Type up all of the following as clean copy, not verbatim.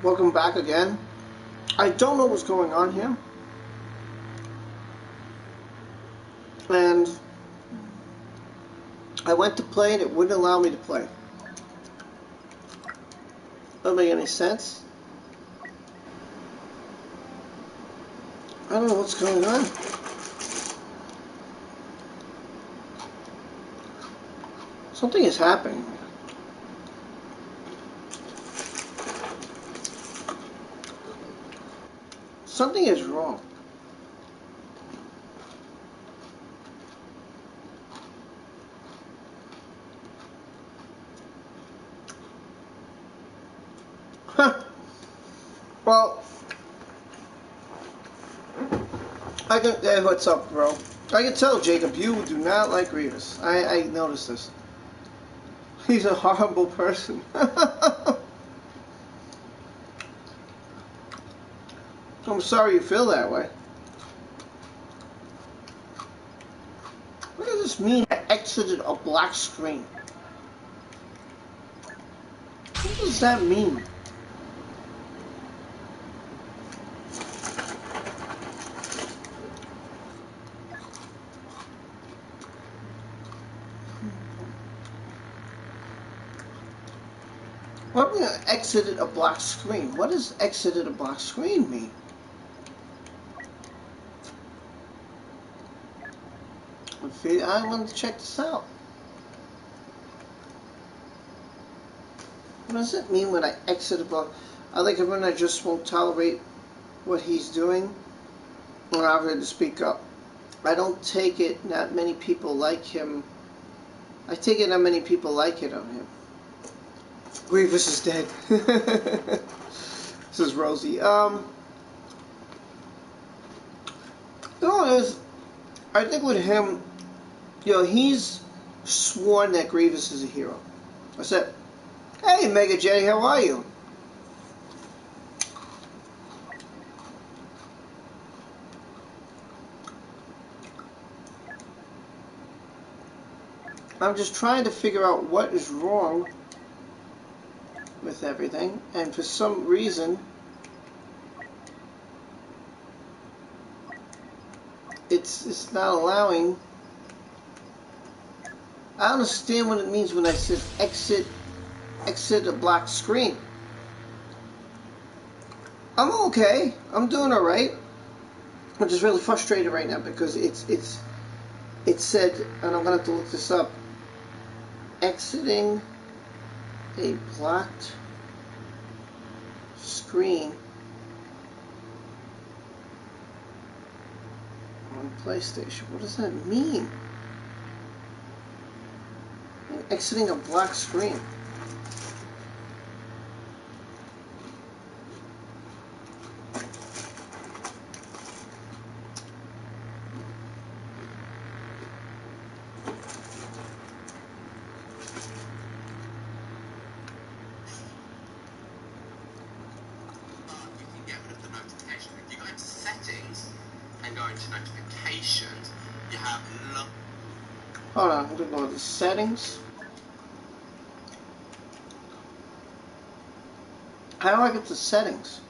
Welcome back again. I don't know what's going on here. And I went to play and it wouldn't allow me to play. Doesn't make any sense. I don't know what's going on. Something is happening. Something is wrong. Huh. Well, I can. Hey, what's up, bro? I can tell, Jacob, you do not like Grievous. I noticed this. He's a horrible person. I'm sorry you feel that way. What does this mean? I exited a black screen. What does that mean? What do you mean exited a black screen? What does exited a black screen mean? I want to check this out. What does it mean when I exit a block? I think when I just won't tolerate what he's doing, or I'm ready to speak up. I don't take it not many people like him. I take it not many people like it on him. Grievous is dead. This is Rosie. No, I think with him, you know, he's sworn that Grievous is a hero. I said, hey, Mega Jenny, how are you? I'm just trying to figure out what is wrong with everything, and for some reason, it's not allowing. I don't understand what it means when I said exit a black screen. I'm okay. I'm doing all right. I'm just really frustrated right now because it said, and I'm gonna have to look this up. Exiting a blocked screen on PlayStation. What does that mean? Exiting a black screen. Hold on, I'm going to go to the settings. How do I get to settings?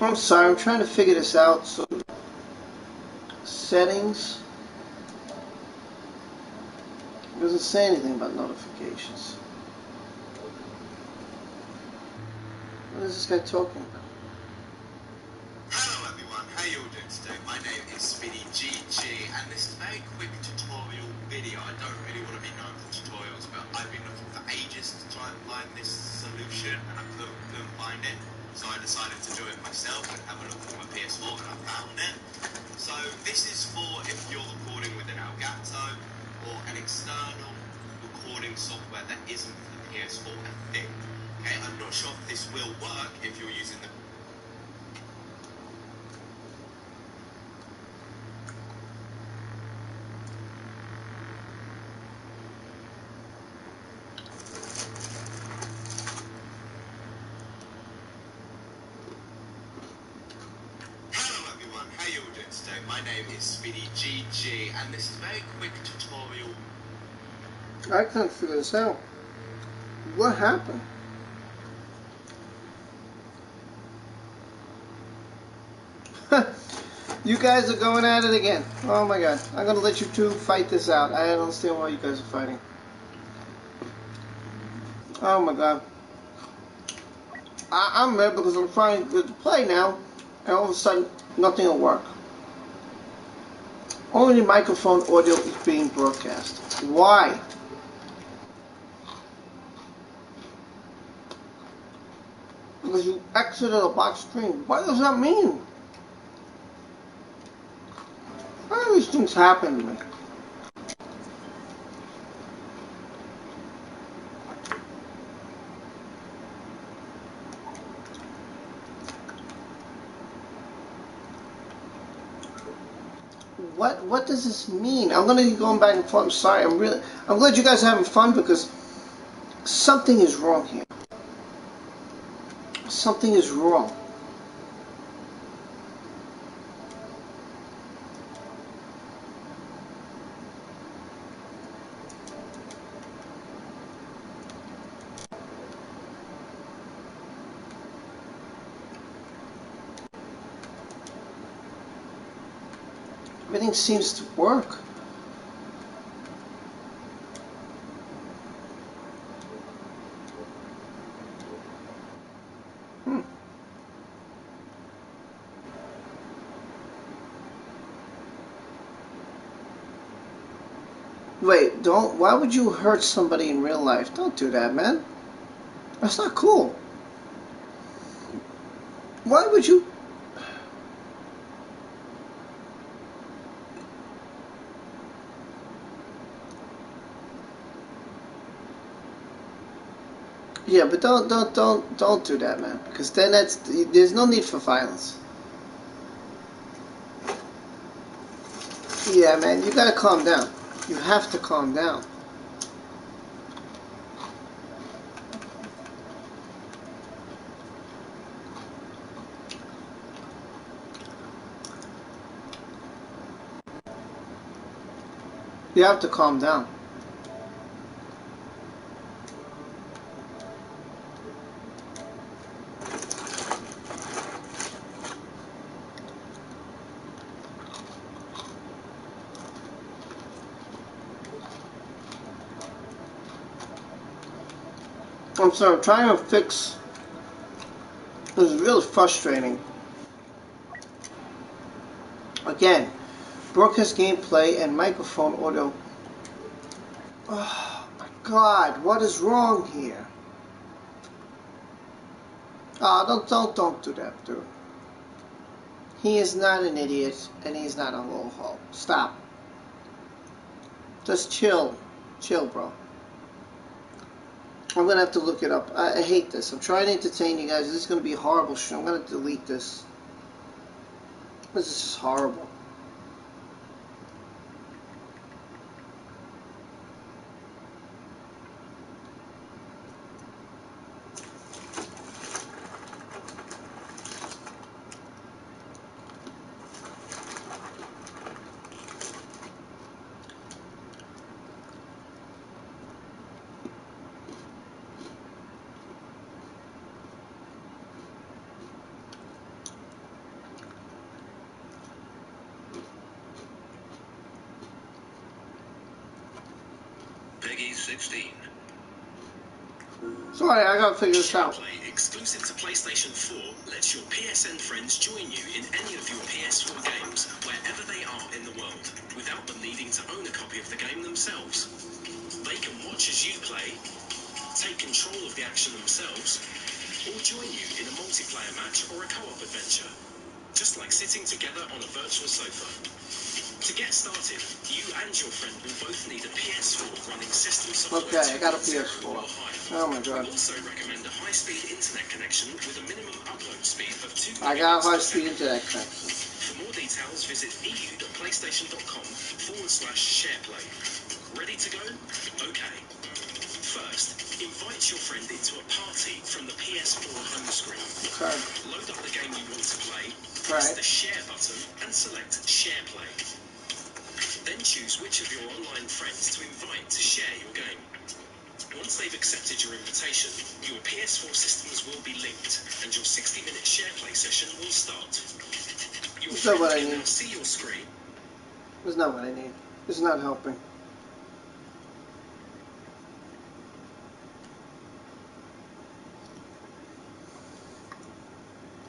I'm sorry, I'm trying to figure this out. So, settings. It doesn't say anything about notifications. What is this guy talking about? Hello everyone, how you all doing today? My name is SpinnyGG and this is a very quick tutorial video. I don't really want to be known for tutorials, but I've been looking for ages to try and find this solution and I couldn't find it. So I decided to do it myself and have a look on my PS4 and I found it. So this is for if you're recording with an Elgato or an external recording software that isn't for the PS4, I think. Okay, I'm not sure if this will work if you're using the My name is SpinnyGG and this is a very quick tutorial. I can't figure this out. What happened? You guys are going at it again. Oh my god. I'm gonna let you two fight this out. I don't understand why you guys are fighting. Oh my god. I'm mad because I'm trying to play now, and all of a sudden, nothing will work. Only microphone audio is being broadcast. Why? Because you exited a box screen. What does that mean? Why do these things happen to me? What does this mean? I'm gonna be going back and forth. I'm sorry. I'm glad you guys are having fun because something is wrong here. Something is wrong. Everything seems to work. Wait, don't. Why would you hurt somebody in real life? Don't do that, man. That's not cool. Why would you? Yeah, but don't do that, man. Because then there's no need for violence. Yeah, man, you gotta calm down. You have to calm down. You have to calm down. I'm sorry, I'm trying to fix. This is really frustrating. Again, broadcast gameplay and microphone audio. Oh my god, what is wrong here? Don't do that, dude. He is not an idiot, and he's not a little hoe. Stop. Just chill. Chill, bro. I'm gonna have to look it up. I hate this. I'm trying to entertain you guys. This is gonna be a horrible show. I'm gonna delete this. This is just horrible. Peggy 16. Sorry, I gotta figure this out. Play exclusive to PlayStation 4 lets your PSN friends join you in any of your PS4 games wherever they are in the world, without them needing to own a copy of the game themselves. They can watch as you play, take control of the action themselves, or join you in a multiplayer match or a co-op adventure, just like sitting together on a virtual sofa. To get started, you and your friend will both need a PS4 running system software. Okay, I got a PS4. Oh my god. We also recommend a high-speed internet connection with a minimum upload speed of 2 I got a high-speed internet connection. For more details, visit eu.playstation.com/shareplay. Ready to go? Okay. First, invite your friend into a party from the PS4 home screen. Okay. Load up the game you want to play, Right. press the share button, and select Share Play. Then choose which of your online friends to invite to share your game. Once they've accepted your invitation, your PS4 systems will be linked, and your 60-minute share play session will start. Your friend can now see your screen. That's not what I need. It's not helping.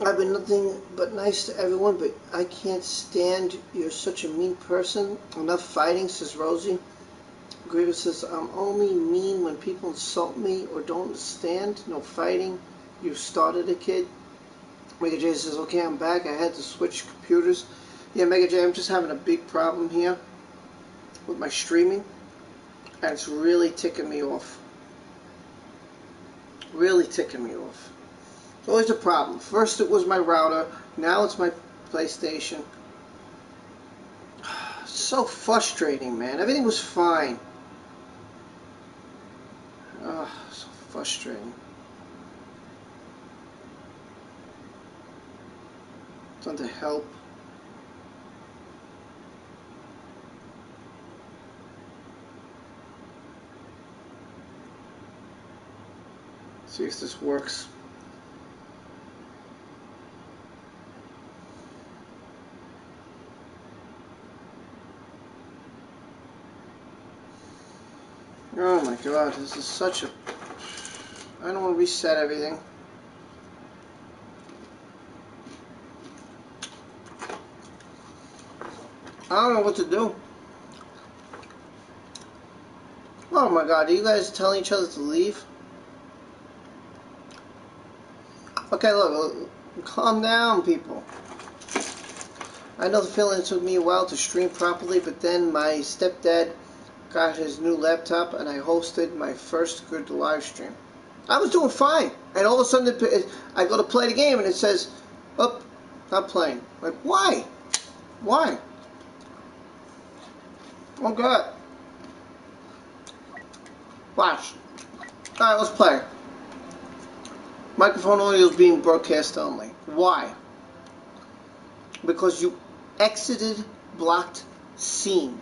I've been nothing but nice to everyone, but I can't stand you're such a mean person. Enough fighting, says Rosie. Grievous says, I'm only mean when people insult me or don't understand. No fighting. You started a kid. Mega J says, okay, I'm back. I had to switch computers. Yeah, Mega J, I'm just having a big problem here with my streaming. And it's really ticking me off. Really ticking me off. It's always a problem. First it was my router. Now it's my PlayStation. It's so frustrating, man. Everything was fine. So frustrating. Trying to help. See if this works. Oh my god, this is such a... I don't want to reset everything. I don't know what to do. Oh my god, are you guys telling each other to leave? Okay, look, calm down, people. I know the feeling it took me a while to stream properly, but then my stepdad got his new laptop and I hosted my first good live stream. I was doing fine, and all of a sudden I go to play the game and it says, "Oh, not playing." Like, why? Why? Oh god. Watch. Alright, let's play. Microphone audio is being broadcast only. Why? Because you exited blocked scene.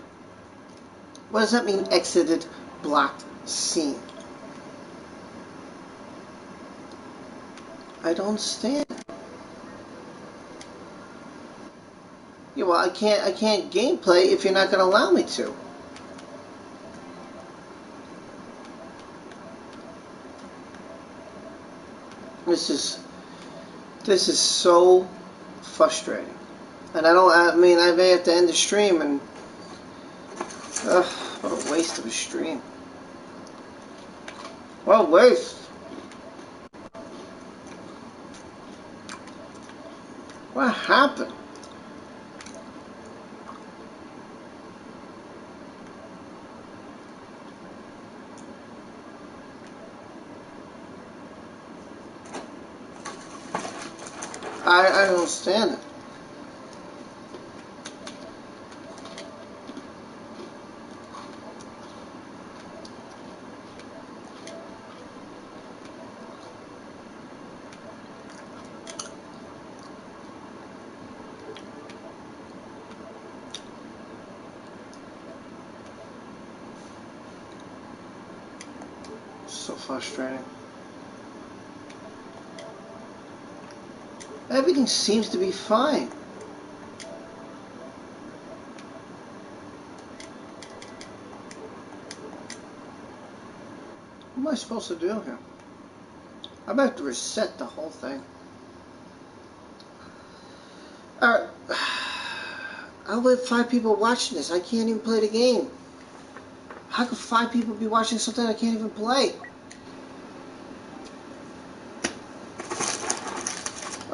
What does that mean, exited blocked scene? I don't understand. Yeah, well, I can't gameplay if you're not going to allow me to. This is so frustrating. And I mean, I may have to end the stream, and what a waste of a stream. What a waste. What happened? I don't understand it. So frustrating. Everything seems to be fine. What am I supposed to do here? I'm about to reset the whole thing. Alright. I'll have 5 people watching this. I can't even play the game. How could 5 people be watching something I can't even play?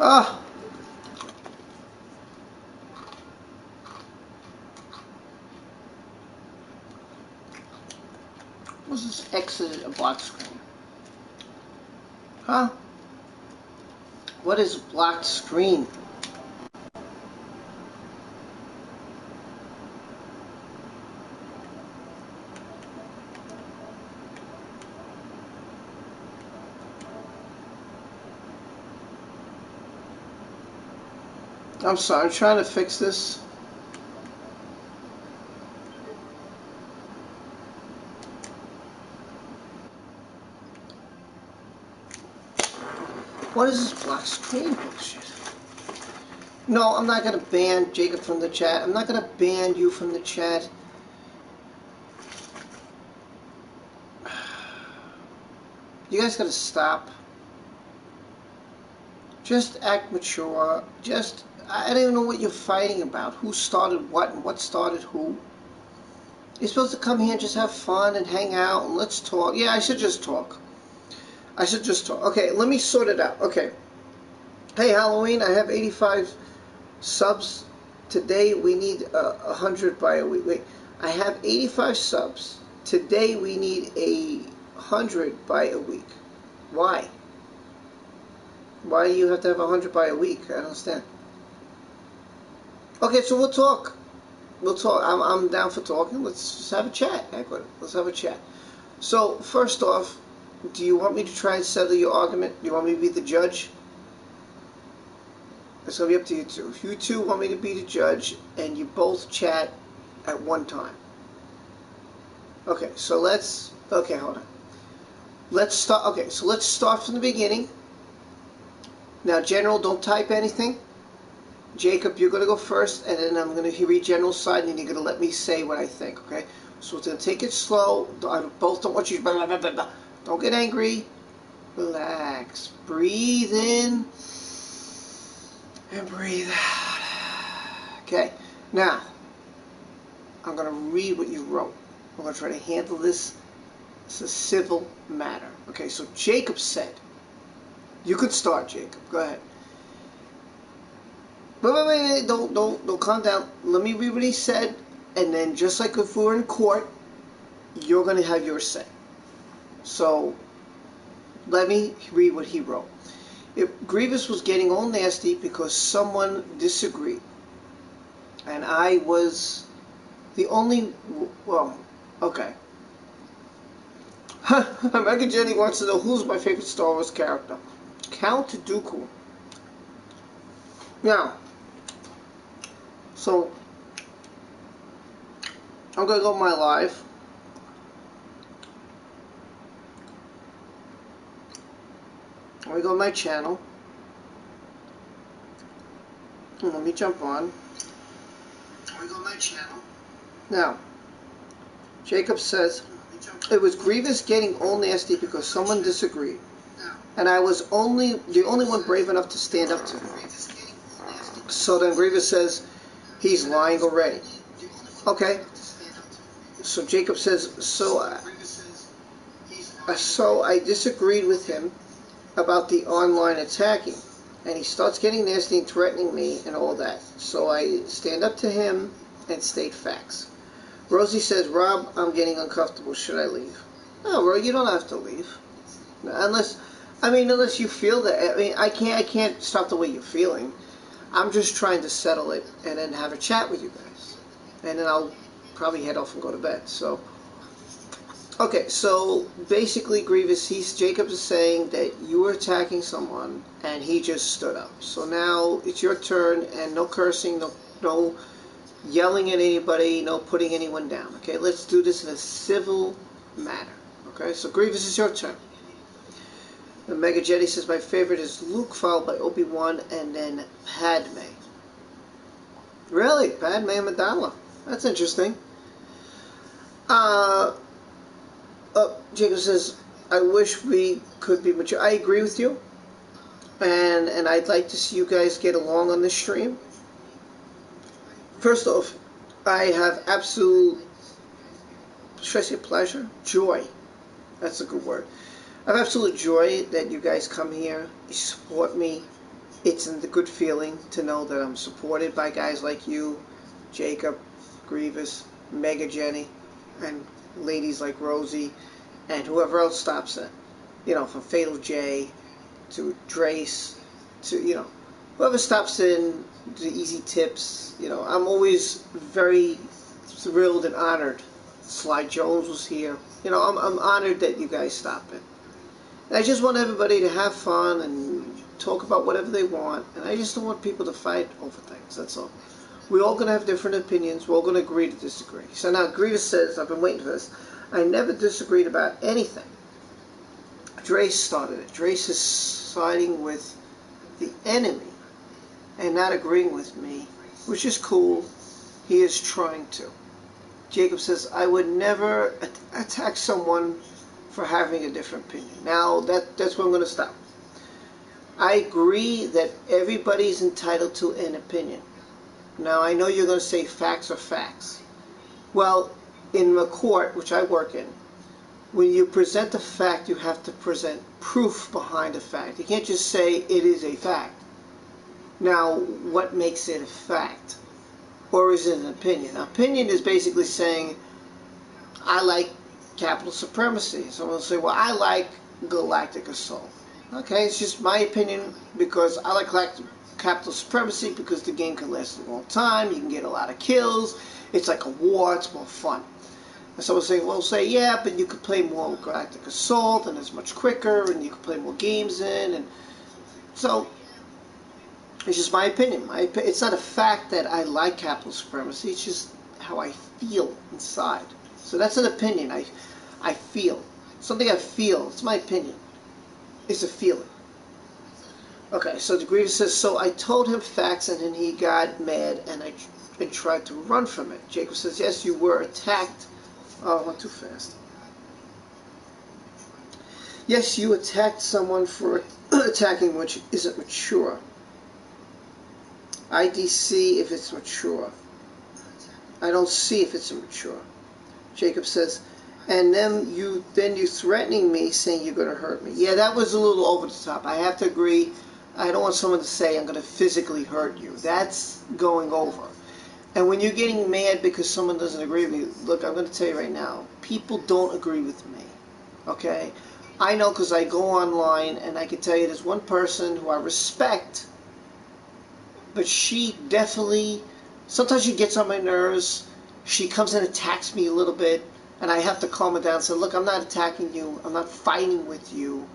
Ah. What's this exit a block screen? Huh? What is blocked screen? I'm sorry, I'm trying to fix this. What is this black screen bullshit? No, I'm not going to ban Jacob from the chat. I'm not going to ban you from the chat. You guys got to stop. Just act mature. Just, I don't even know what you're fighting about. Who started what and what started who. You're supposed to come here and just have fun and hang out and let's talk. Yeah, I should just talk. I should just talk. Okay, let me sort it out. Okay. Hey, Halloween, I have 85 subs. Today we need 100 by a week. Wait, I have 85 subs. Today we need 100 by a week. Why? Why do you have to have 100 by a week? I don't understand. Okay, so we'll talk. We'll talk. I'm down for talking. Let's just have a chat. Let's have a chat. So, first off, do you want me to try and settle your argument? Do you want me to be the judge? It's going to be up to you two. If you two want me to be the judge, and you both chat at one time. Okay, so let's... Okay, hold on. Let's start... Okay, so let's start from the beginning. Now, General, don't type anything. Jacob, you're going to go first, and then I'm going to read General's side, and you're going to let me say what I think, okay? So we're going to take it slow. I both don't want you to... Blah, blah, blah, blah. Don't get angry. Relax. Breathe in. And breathe out. Okay. Now, I'm going to read what you wrote. I'm going to try to handle this. It's a civil matter. Okay, so Jacob said... You could start, Jacob. Go ahead. Wait. Don't calm down. Let me read what he said, and then just like if we were in court, you're going to have your say. So, let me read what he wrote. If Grievous was getting all nasty because someone disagreed, and I was the only... Well, okay. Mega Jenny wants to know who's my favorite Star Wars character. Count Dooku. Now, so I'm gonna go my live. I'm gonna go to my channel. Let me jump on. I'm gonna go to my channel. Now, Jacob says it was Grievous getting all nasty because someone disagreed. And I was the only one brave enough to stand up to him. So then Grievous says, he's lying already. Okay. So Jacob says, so I disagreed with him about the online attacking. And he starts getting nasty and threatening me and all that. So I stand up to him and state facts. Rosie says, Rob, I'm getting uncomfortable. Should I leave? No, Ro, you don't have to leave. Unless you feel that. I mean, I can't stop the way you're feeling. I'm just trying to settle it and then have a chat with you guys. And then I'll probably head off and go to bed. So, okay, so basically, Grievous, Jacob is saying that you were attacking someone and he just stood up. So now it's your turn, and no cursing, no yelling at anybody, no putting anyone down. Okay, let's do this in a civil manner. Okay, so Grievous, it's your turn. And Mega Jetty says, my favorite is Luke, followed by Obi-Wan, and then Padme. Really? Padme Amidala. That's interesting. Jacob says, I wish we could be mature. I agree with you. And I'd like to see you guys get along on this stream. First off, I have absolute, should I say pleasure? Joy. That's a good word. I have absolute joy that you guys come here, you support me. It's a good feeling to know that I'm supported by guys like you, Jacob, Grievous, Mega Jenny, and ladies like Rosie, and whoever else stops in. You know, from Fatal J to Drace to, whoever stops in, the Easy Tips. I'm always very thrilled and honored. Sly Jones was here. I'm honored that you guys stop in. And I just want everybody to have fun and talk about whatever they want. And I just don't want people to fight over things, that's all. We're all going to have different opinions. We're all going to agree to disagree. So now Grievous says, I've been waiting for this, I never disagreed about anything. Drace started it. Drace is siding with the enemy and not agreeing with me, which is cool. He is trying to. Jacob says, I would never attack someone for having a different opinion. Now, that's where I'm going to stop. I agree that everybody's entitled to an opinion. Now, I know you're going to say facts are facts. Well, in the court, which I work in, when you present a fact, you have to present proof behind a fact. You can't just say it is a fact. Now, what makes it a fact? Or is it an opinion? An opinion is basically saying, I like capital supremacy. Someone will say, well, I like galactic assault. Okay, it's just my opinion because I like capital supremacy because the game can last a long time, you can get a lot of kills, it's like a war, it's more fun. And someone will say, yeah, but you could play more galactic assault and it's much quicker and you can play more games in. And so, it's just my opinion. It's not a fact that I like capital supremacy, it's just how I feel inside. So that's an opinion. I feel. Something I feel. It's my opinion. It's a feeling. Okay, so the Grievous says, so I told him facts and then he got mad and I tried to run from it. Jacob says, yes, you were attacked. Oh, I went too fast. Yes, you attacked someone for attacking which isn't mature. IDC if it's mature. I don't see if it's immature. Jacob says, and then you threatening me saying you're going to hurt me. Yeah, that was a little over the top. I have to agree. I don't want someone to say I'm going to physically hurt you. That's going over. And when you're getting mad because someone doesn't agree with you, look, I'm going to tell you right now, people don't agree with me. Okay? I know because I go online and I can tell you there's one person who I respect, but she definitely, sometimes she gets on my nerves. She comes and attacks me a little bit, and I have to calm her down and say, look, I'm not attacking you. I'm not fighting with you.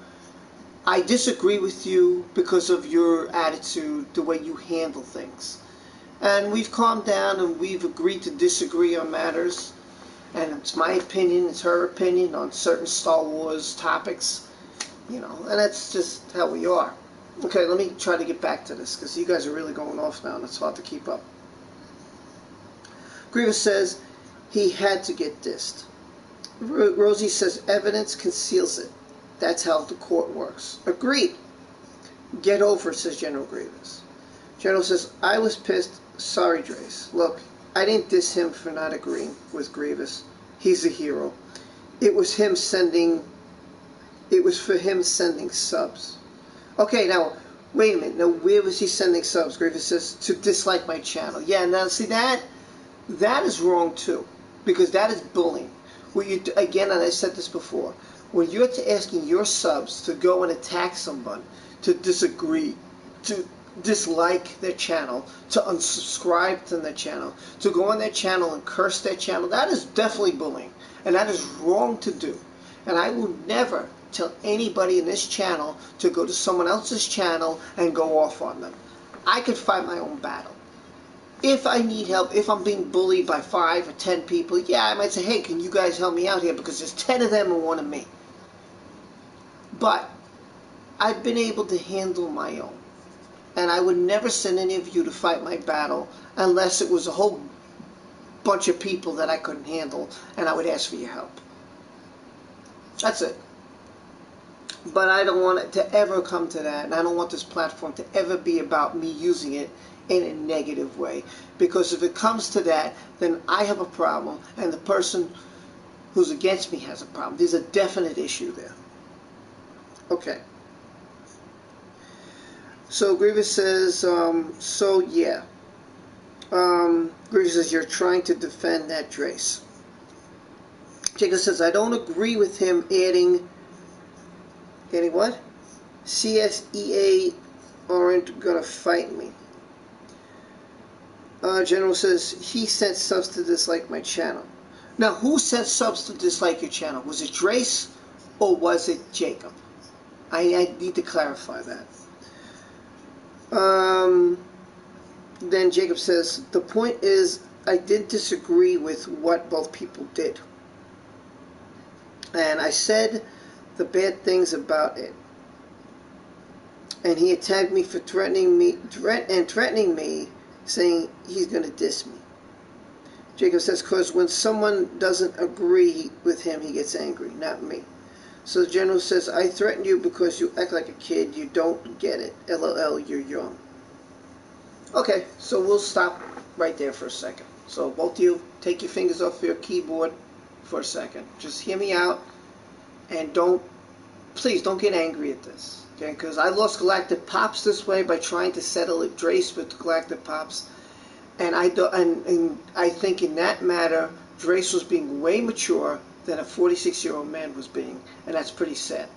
I disagree with you because of your attitude, the way you handle things. And we've calmed down and we've agreed to disagree on matters. And it's my opinion, it's her opinion on certain Star Wars topics. You know, and that's just how we are. Okay, let me try to get back to this because you guys are really going off now and it's hard to keep up. Grievous says he had to get dissed. Rosie says evidence conceals it. That's how the court works. Agreed. Get over it, says General Grievous. General says, I was pissed. Sorry, Drace. Look, I didn't diss him for not agreeing with Grievous. He's a hero. It was for him sending subs. Okay, now, wait a minute. Now, where was he sending subs? Grievous says, to dislike my channel. Yeah, now, see, that is wrong, too. Because that is bullying. Again, and I said this before, when you're asking your subs to go and attack someone, to disagree, to dislike their channel, to unsubscribe to their channel, to go on their channel and curse their channel, that is definitely bullying. And that is wrong to do. And I will never tell anybody in this channel to go to someone else's channel and go off on them. I could fight my own battle. If I need help, if I'm being bullied by 5 or 10 people, yeah, I might say, hey, can you guys help me out here? Because there's 10 of them and 1 of me. But I've been able to handle my own. And I would never send any of you to fight my battle unless it was a whole bunch of people that I couldn't handle and I would ask for your help. That's it. But I don't want it to ever come to that, and I don't want this platform to ever be about me using it in a negative way. Because if it comes to that, then I have a problem, and the person who's against me has a problem. There's a definite issue there. Okay. So Grievous says, yeah. Grievous says, you're trying to defend that Drace. Jacob says, I don't agree with him adding what? CSEA aren't gonna fight me. General says, he sent subs to dislike my channel. Now, who sent subs to dislike your channel? Was it Drace or was it Jacob? I need to clarify that. Then Jacob says, the point is, I did disagree with what both people did. And I said the bad things about it. And he attacked me for threatening me, saying he's going to diss me. Jacob says, because when someone doesn't agree with him, he gets angry, not me. So the general says, I threatened you because you act like a kid. You don't get it. LOL, you're young. Okay, so we'll stop right there for a second. So both of you, take your fingers off your keyboard for a second. Just hear me out, and please don't get angry at this. Okay, because I lost Galactic Pops this way by trying to settle it Drace with Galactic Pops. And I think in that matter, Drace was being way mature than a 46-year-old man was being, and that's pretty sad.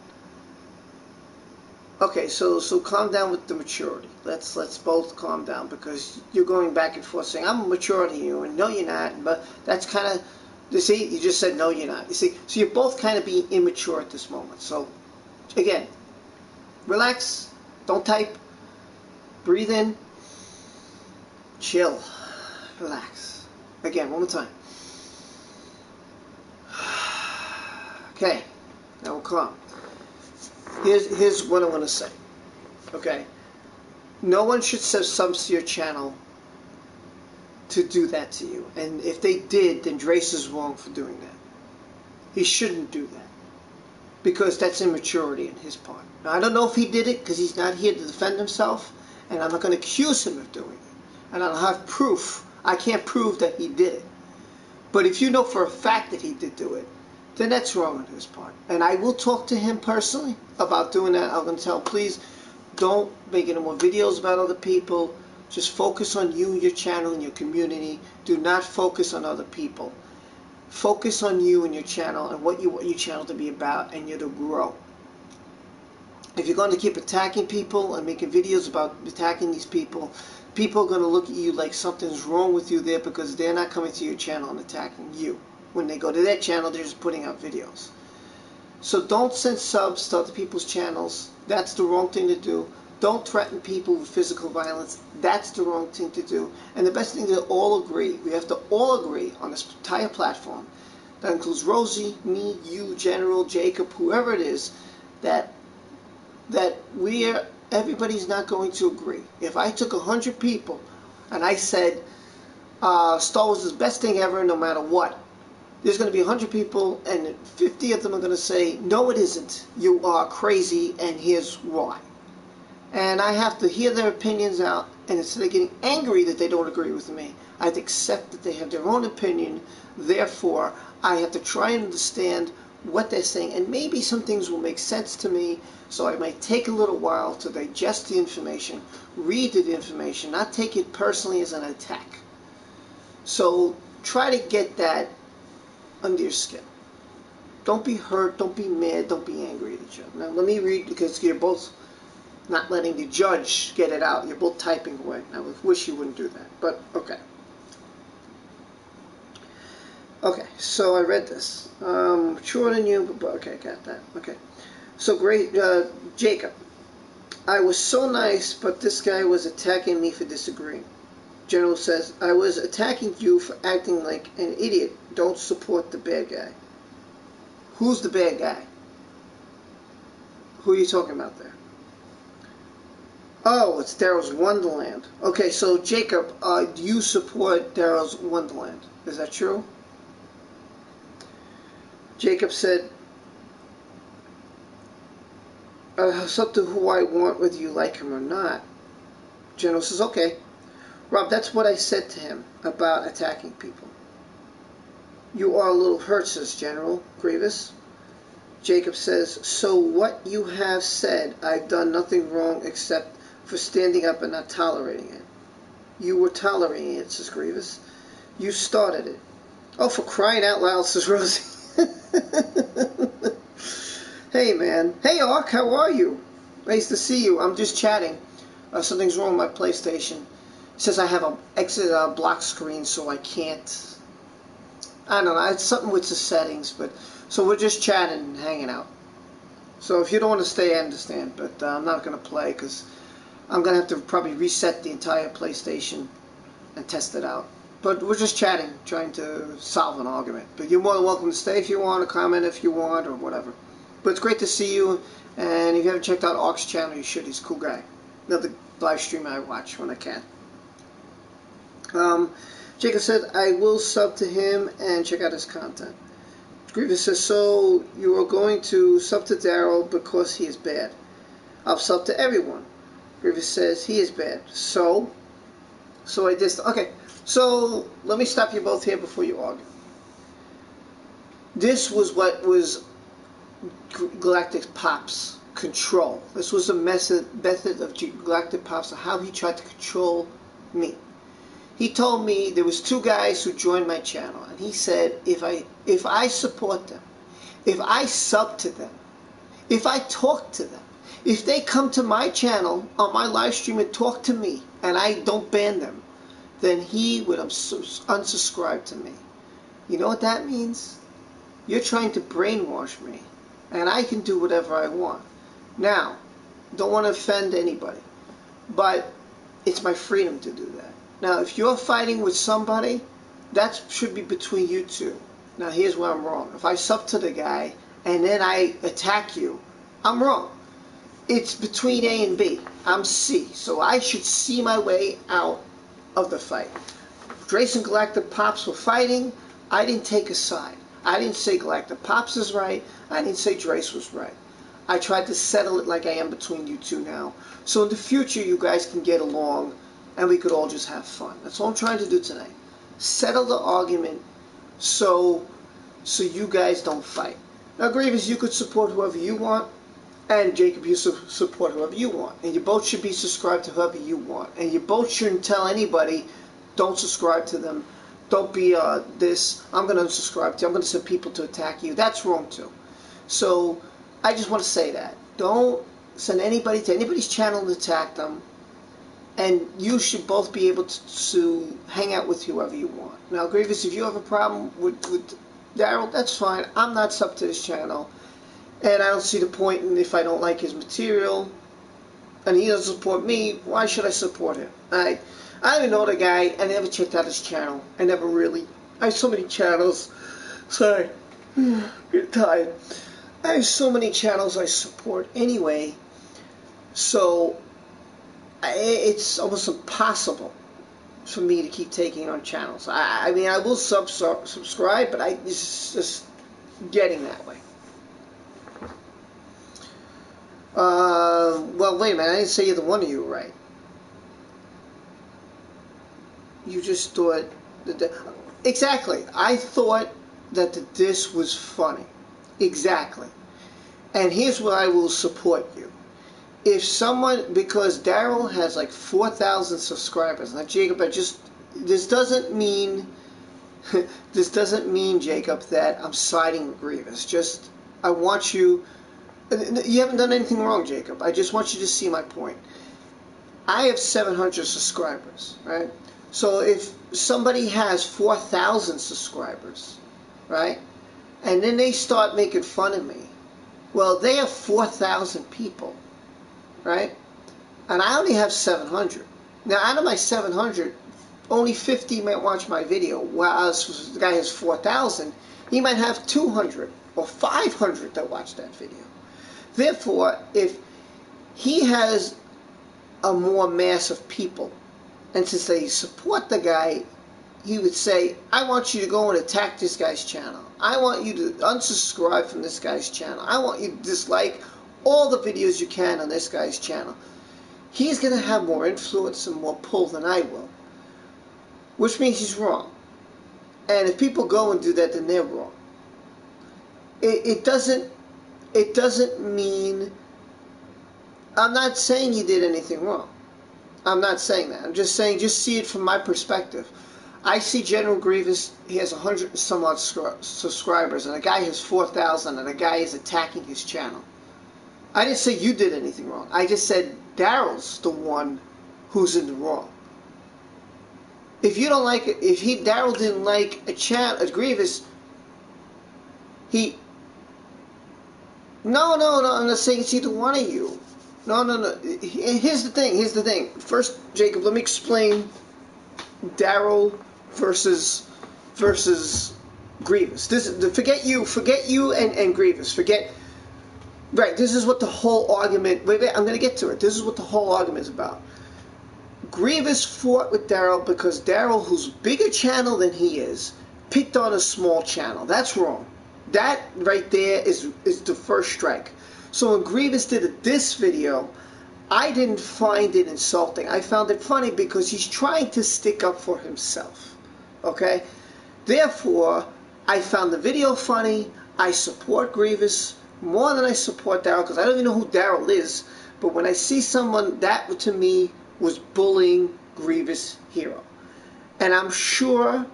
Okay, so calm down with the maturity. Let's both calm down, because you're going back and forth saying I'm mature to you, and no, you're not. But that's kind of, you see, you just said no, you're not. You see, so you're both kind of being immature at this moment. So again, relax, don't type, breathe in, chill, relax. Again, one more time. Okay, now we'll calm. Here's what I want to say. Okay, no one should sub to your channel to do that to you. And if they did, then Drace is wrong for doing that. He shouldn't do that, because that's immaturity on his part. Now, I don't know if he did it because he's not here to defend himself, and I'm not going to accuse him of doing it. And I don't have proof. I can't prove that he did it. But if you know for a fact that he did do it, then that's wrong on his part. And I will talk to him personally about doing that. I'm going to tell him, please don't make any more videos about other people. Just focus on you, your channel, and your community. Do not focus on other people. Focus on you and your channel and what you want your channel to be about, and you're to grow. If you're going to keep attacking people and making videos about attacking these people, people are going to look at you like something's wrong with you there, because they're not coming to your channel and attacking you. When they go to their channel, they're just putting out videos. So don't send subs to other people's channels. That's the wrong thing to do. Don't threaten people with physical violence. That's the wrong thing to do. And the best thing to all agree, we have to all agree on this entire platform, that includes Rosie, me, you, General, Jacob, whoever it is, that everybody's not going to agree. If I took 100 people and I said Star Wars is the best thing ever no matter what, there's going to be 100 people, and 50 of them are going to say, no, it isn't. You are crazy, and here's why. And I have to hear their opinions out, and instead of getting angry that they don't agree with me, I have to accept that they have their own opinion. Therefore, I have to try and understand what they're saying, and maybe some things will make sense to me, so I might take a little while to digest the information, read the information, not take it personally as an attack. So try to get that under your skin. Don't be hurt, don't be mad, don't be angry at each other. Now let me read, because you're both not letting the judge get it out. You're both typing away. I wish you wouldn't do that, but okay. Okay, so I read this. Mature than you, but okay, got that. Okay. So great, Jacob. I was so nice, but this guy was attacking me for disagreeing. General says, I was attacking you for acting like an idiot. Don't support the bad guy. Who's the bad guy? Who are you talking about there? Oh, it's Daryl's Wonderland. Okay, so Jacob, do you support Daryl's Wonderland? Is that true? Jacob said, it's up to who I want, whether you like him or not. General says, okay. Rob, that's what I said to him about attacking people. You are a little hurt, says General Grievous. Jacob says, so what you have said, I've done nothing wrong except for standing up and not tolerating it. You were tolerating it, says Grievous. You started it. Oh, for crying out loud, says Rosie. Hey, man. Hey, Ark, how are you? Nice to see you. I'm just chatting. Something's wrong with my PlayStation. It says I have an exit block screen, so I can't. I don't know. It's something with the settings, but so we're just chatting and hanging out. So if you don't want to stay, I understand, but I'm not going to play because I'm going to have to probably reset the entire PlayStation and test it out. But we're just chatting, trying to solve an argument. But you're more than welcome to stay if you want, or comment if you want, or whatever. But it's great to see you. And if you haven't checked out Ark's channel, you should. He's a cool guy. Another live stream I watch when I can. Jacob said, I will sub to him and check out his content. Grievous says, so you are going to sub to Daryl because he is bad. I'll sub to everyone. Grievous says, he is bad. So I did. Okay, so let me stop you both here before you argue. This was what was Galactic Pop's control. This was a method of Galactic Pop's, how he tried to control me. He told me there was 2 guys who joined my channel, and he said if I support them, if I sub to them, if I talk to them, if they come to my channel on my live stream and talk to me, and I don't ban them, then he would unsubscribe to me. You know what that means? You're trying to brainwash me, and I can do whatever I want. Now, don't want to offend anybody, but it's my freedom to do that. Now, if you're fighting with somebody, that should be between you two. Now, here's where I'm wrong. If I sub to the guy and then I attack you, I'm wrong. It's between A and B. I'm C, so I should see my way out of the fight. Drace and Galactic Pops were fighting. I didn't take a side. I didn't say Galactic Pops is right. I didn't say Drace was right. I tried to settle it like I am between you two now. So in the future, you guys can get along and we could all just have fun. That's all I'm trying to do tonight. Settle the argument so you guys don't fight. Now, Grievous, you could support whoever you want, and Jacob, you support whoever you want. And you both should be subscribed to whoever you want. And you both shouldn't tell anybody, don't subscribe to them. Don't be this. I'm going to unsubscribe to you. I'm going to send people to attack you. That's wrong, too. So I just want to say that. Don't send anybody to anybody's channel to attack them. And you should both be able to hang out with whoever you want. Now, Grievous, if you have a problem with Daryl, that's fine. I'm not sub to his channel. And I don't see the point in if I don't like his material and he doesn't support me, why should I support him? I don't even know the guy. I never checked out his channel. I never really. I have so many channels. Sorry. Get tired. I have so many channels I support anyway. So it's almost impossible for me to keep taking on channels. I mean, I will subscribe, but it's just getting that way. Well, wait a minute. I didn't say either one of you were right. You just thought that exactly. I thought that the diss was funny. Exactly. And here's where I will support you. If someone, because Daryl has like 4,000 subscribers. Now, Jacob, this doesn't mean Jacob, that I'm siding with Grievous. Just, I want you. You haven't done anything wrong, Jacob. I just want you to see my point. I have 700 subscribers, right? So if somebody has 4,000 subscribers, right, and then they start making fun of me, well, they have 4,000 people, right? And I only have 700. Now, out of my 700, only 50 might watch my video, whereas the guy has 4,000. He might have 200 or 500 that watch that video. Therefore, if he has a more mass of people, and since they support the guy, he would say, I want you to go and attack this guy's channel. I want you to unsubscribe from this guy's channel. I want you to dislike all the videos you can on this guy's channel. He's going to have more influence and more pull than I will, which means he's wrong. And if people go and do that, then they're wrong. It doesn't mean, I'm not saying you did anything wrong. I'm not saying that. I'm just saying, just see it from my perspective. I see General Grievous, he has 100 and some odd subscribers, and a guy has 4,000, and a guy is attacking his channel. I didn't say you did anything wrong. I just said Daryl's the one who's in the wrong. If you don't like it, if Daryl didn't like a Grievous, No, I'm not saying it's either one of you. No. Here's the thing. First, Jacob, let me explain Daryl versus Grievous. Forget you and Grievous. Forget Right, this is what the whole argument, wait, I'm going to get to it. This is what the whole argument is about. Grievous fought with Daryl because Daryl, who's bigger channel than he is, picked on a small channel. That's wrong. That right there is the first strike. So when Grievous did this video, I didn't find it insulting. I found it funny because he's trying to stick up for himself. Okay? Therefore, I found the video funny. I support Grievous more than I support Daryl, because I don't even know who Daryl is. But when I see someone, that to me was bullying Grievous Hero. And I'm sure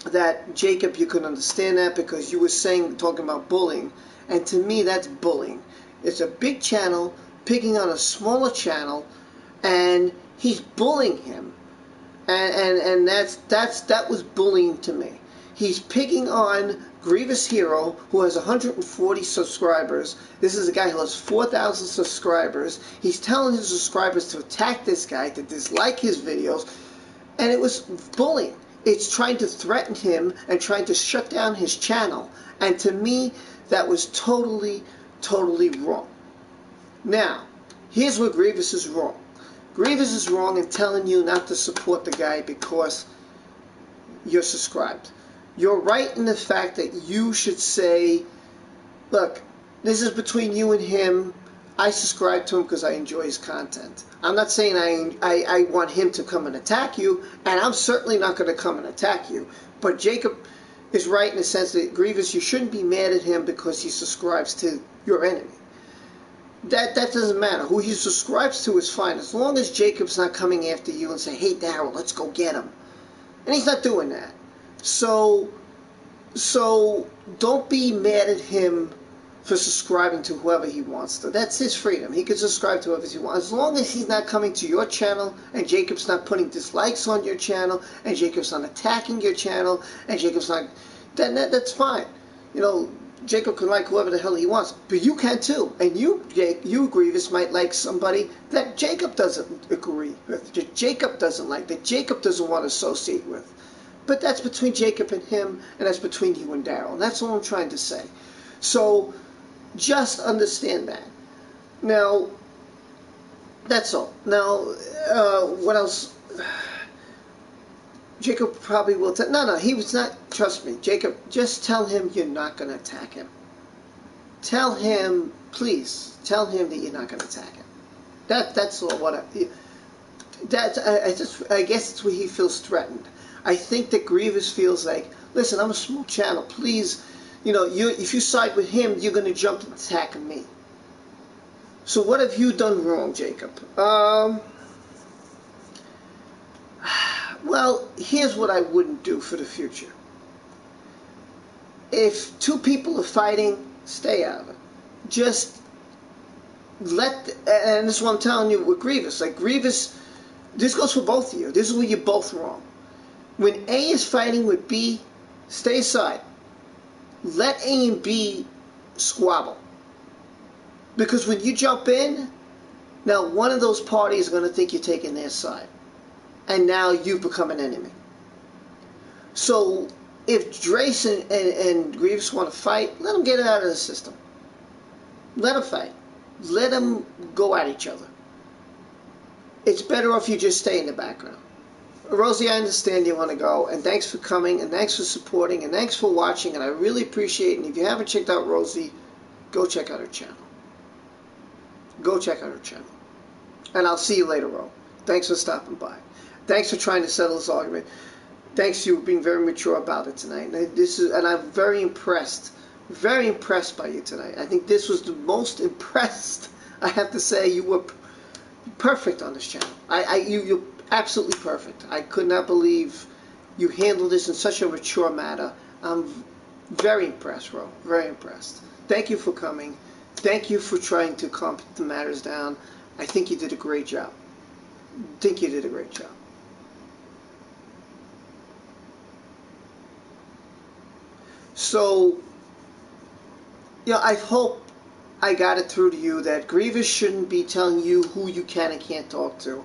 that, Jacob, you can understand that because you were talking about bullying. And to me, that's bullying. It's a big channel picking on a smaller channel, and he's bullying him. And that was bullying to me. He's picking on Grievous Hero, who has 140 subscribers. This is a guy who has 4,000 subscribers. He's telling his subscribers to attack this guy, to dislike his videos, and it was bullying. It's trying to threaten him and trying to shut down his channel. And to me, that was totally, totally wrong. Now, here's where Grievous is wrong. Grievous is wrong in telling you not to support the guy because you're subscribed. You're right in the fact that you should say, look, this is between you and him. I subscribe to him because I enjoy his content. I'm not saying I want him to come and attack you, and I'm certainly not going to come and attack you. But Jacob is right in the sense that, Grievous, you shouldn't be mad at him because he subscribes to your enemy. That doesn't matter. Who he subscribes to is fine, as long as Jacob's not coming after you and saying, hey, Daryl, let's go get him. And he's not doing that. So don't be mad at him for subscribing to whoever he wants to. That's his freedom. He can subscribe to whoever he wants. As long as he's not coming to your channel, and Jacob's not putting dislikes on your channel, and Jacob's not attacking your channel, and Jacob's not... that's fine. You know, Jacob can like whoever the hell he wants. But you can too. And you, Grievous, might like somebody that Jacob doesn't agree with, that Jacob doesn't like, that Jacob doesn't want to associate with. But that's between Jacob and him, and that's between you and Daryl. That's all I'm trying to say. So, just understand that. Now, that's all. Now, what else? Jacob probably will tell... No, he was not... Trust me, Jacob, just tell him you're not going to attack him. Tell him, please, tell him that you're not going to attack him. That's all. I guess it's where he feels threatened. I think that Grievous feels like, listen, I'm a small channel. Please, if you side with him, you're going to jump and attack me. So what have you done wrong, Jacob? Well, here's what I wouldn't do for the future. If two people are fighting, stay out of it. Just and this is what I'm telling you with Grievous. Like, Grievous, this goes for both of you. This is where you're both wrong. When A is fighting with B, stay aside. Let A and B squabble. Because when you jump in, now one of those parties is going to think you're taking their side. And now you've become an enemy. So if Drace and Grievous want to fight, let them get it out of the system. Let them fight. Let them go at each other. It's better if you just stay in the background. Rosie, I understand you want to go, and thanks for coming, and thanks for supporting, and thanks for watching, and I really appreciate it. And if you haven't checked out Rosie, go check out her channel. Go check out her channel. And I'll see you later, Ro. Thanks for stopping by. Thanks for trying to settle this argument. Thanks to you being very mature about it tonight. And I'm very impressed by you tonight. I think this was the most impressed, I have to say. You were perfect on this channel. You're absolutely perfect. I could not believe you handled this in such a mature manner. I'm very impressed, Ro. Very impressed. Thank you for coming. Thank you for trying to calm the matters down. I think you did a great job. So, I hope I got it through to you that Grievous shouldn't be telling you who you can and can't talk to.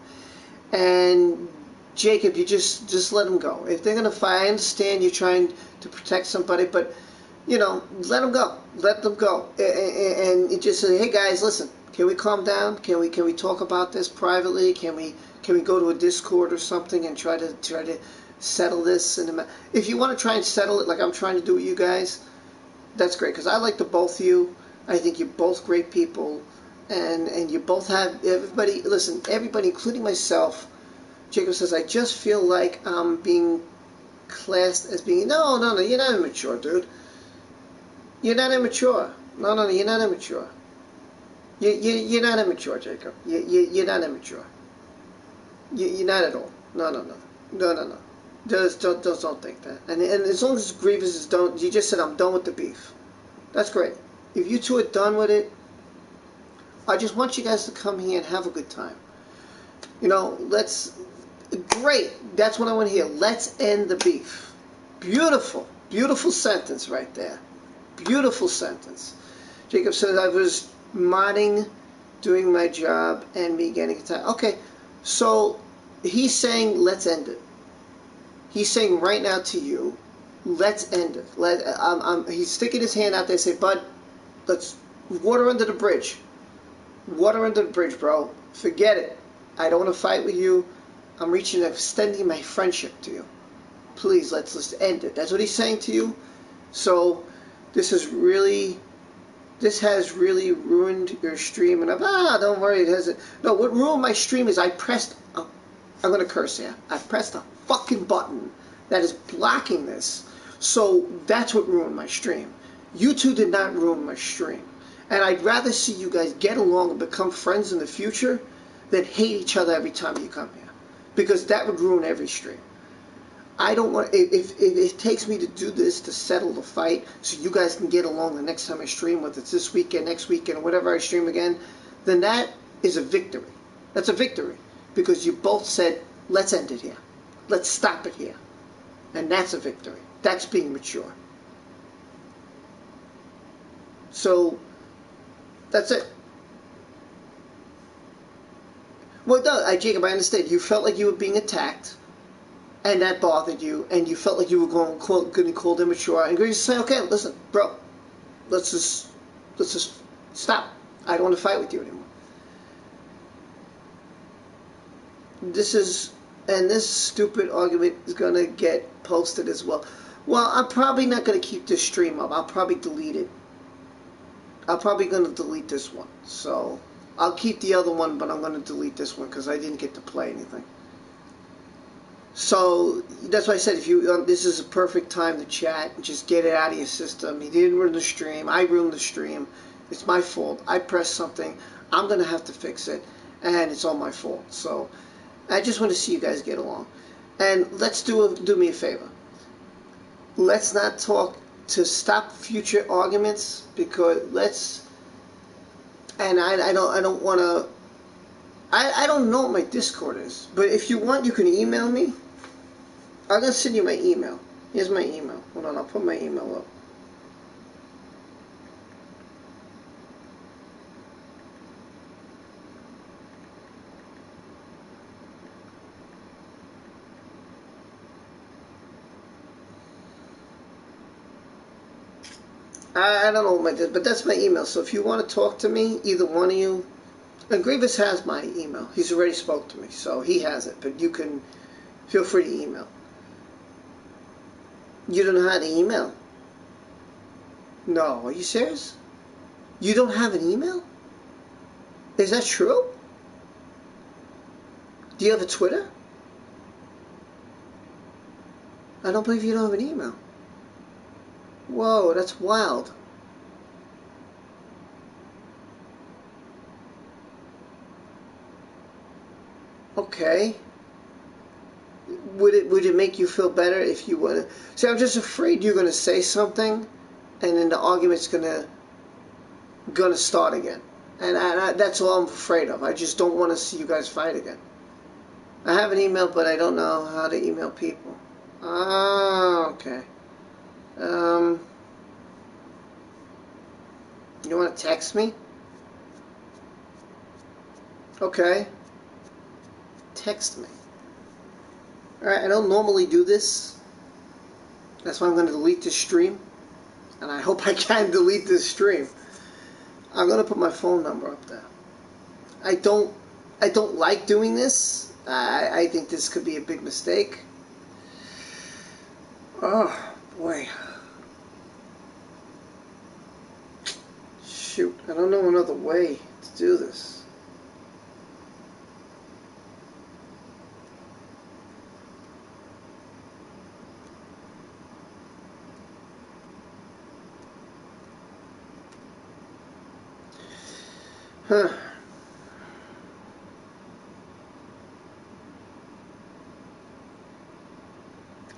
And Jacob, you just let them go. If they're going to fight, I understand you're trying to protect somebody, but you know, let them go. Let them go. And it just say, hey guys, listen, can we calm down? Can we talk about this privately? Can we go to a Discord or something and try to settle this? And if you want to try and settle it like I'm trying to do with you guys, that's great, because I like the both of you. I think you're both great people, and you both have everybody. Listen, everybody, including myself. Jacob says, I just feel like I'm being classed as being... No, you're not immature, dude. You're not immature. No, you're not immature. You're not immature, Jacob. You're not immature. You're not at all. No. Just don't think that. And as long as Grievous is done, you just said, I'm done with the beef. That's great. If you two are done with it, I just want you guys to come here and have a good time. You know, great. That's what I want to hear. Let's end the beef. Beautiful. Beautiful sentence right there. Beautiful sentence. Jacob says, I was modding, doing my job, and me getting attacked. Okay, so he's saying, let's end it. He's saying right now to you, let's end it. He's sticking his hand out there and say, bud, let's water under the bridge. Water under the bridge, bro. Forget it. I don't want to fight with you. I'm extending my friendship to you. Please, let's just end it. That's what he's saying to you. So this has really ruined your stream. And don't worry, it hasn't. No, what ruined my stream is I'm going to curse here. I pressed a fucking button that is blocking this. So that's what ruined my stream. You two did not ruin my stream. And I'd rather see you guys get along and become friends in the future than hate each other every time you come here. Because that would ruin every stream. I don't want, if it takes me to do this to settle the fight so you guys can get along the next time I stream, whether it's this weekend, next weekend, or whatever I stream again, then that is a victory. That's a victory. Because you both said, let's end it here. Let's stop it here. And that's a victory. That's being mature. So, that's it. Well, no, Jacob, I understand. You felt like you were being attacked, and that bothered you, and you felt like you were getting called immature, and Grace saying, okay, listen, bro, let's just stop. I don't want to fight with you anymore. This stupid argument is going to get posted as well. Well, I'm probably not going to keep this stream up. I'll probably delete it. I'm probably going to delete this one. So, I'll keep the other one, but I'm going to delete this one because I didn't get to play anything. So, that's why I said, if you this is a perfect time to chat and just get it out of your system. You didn't ruin the stream. I ruined the stream. It's my fault. I pressed something. I'm going to have to fix it, and it's all my fault. So, I just want to see you guys get along. And let's do me a favor. Let's not talk to stop future arguments, because and I don't want to, I don't know what my Discord is, but if you want, you can email me. I'm going to send you my email. Here's my email. Hold on, I'll put my email up. I don't know what my, but that's my email. So if you want to talk to me, either one of you, and Grievous has my email. He's already spoke to me, so he has it. But you can feel free to email. You don't know how to email? No, are you serious? You don't have an email? Is that true? Do you have a Twitter? I don't believe you don't have an email. Whoa, that's wild. Okay. Would it make you feel better if you would? See, I'm just afraid you're gonna say something, and then the argument's gonna start again, and that's all I'm afraid of. I just don't want to see you guys fight again. I have an email, but I don't know how to email people. Ah, okay. You want to text me? Okay. Text me. Alright, I don't normally do this. That's why I'm going to delete this stream. and I hope I can delete this stream. I'm gonna put my phone number up there. I don't like doing this. I think this could be a big mistake. Oh boy. Shoot, I don't know another way to do this. Huh.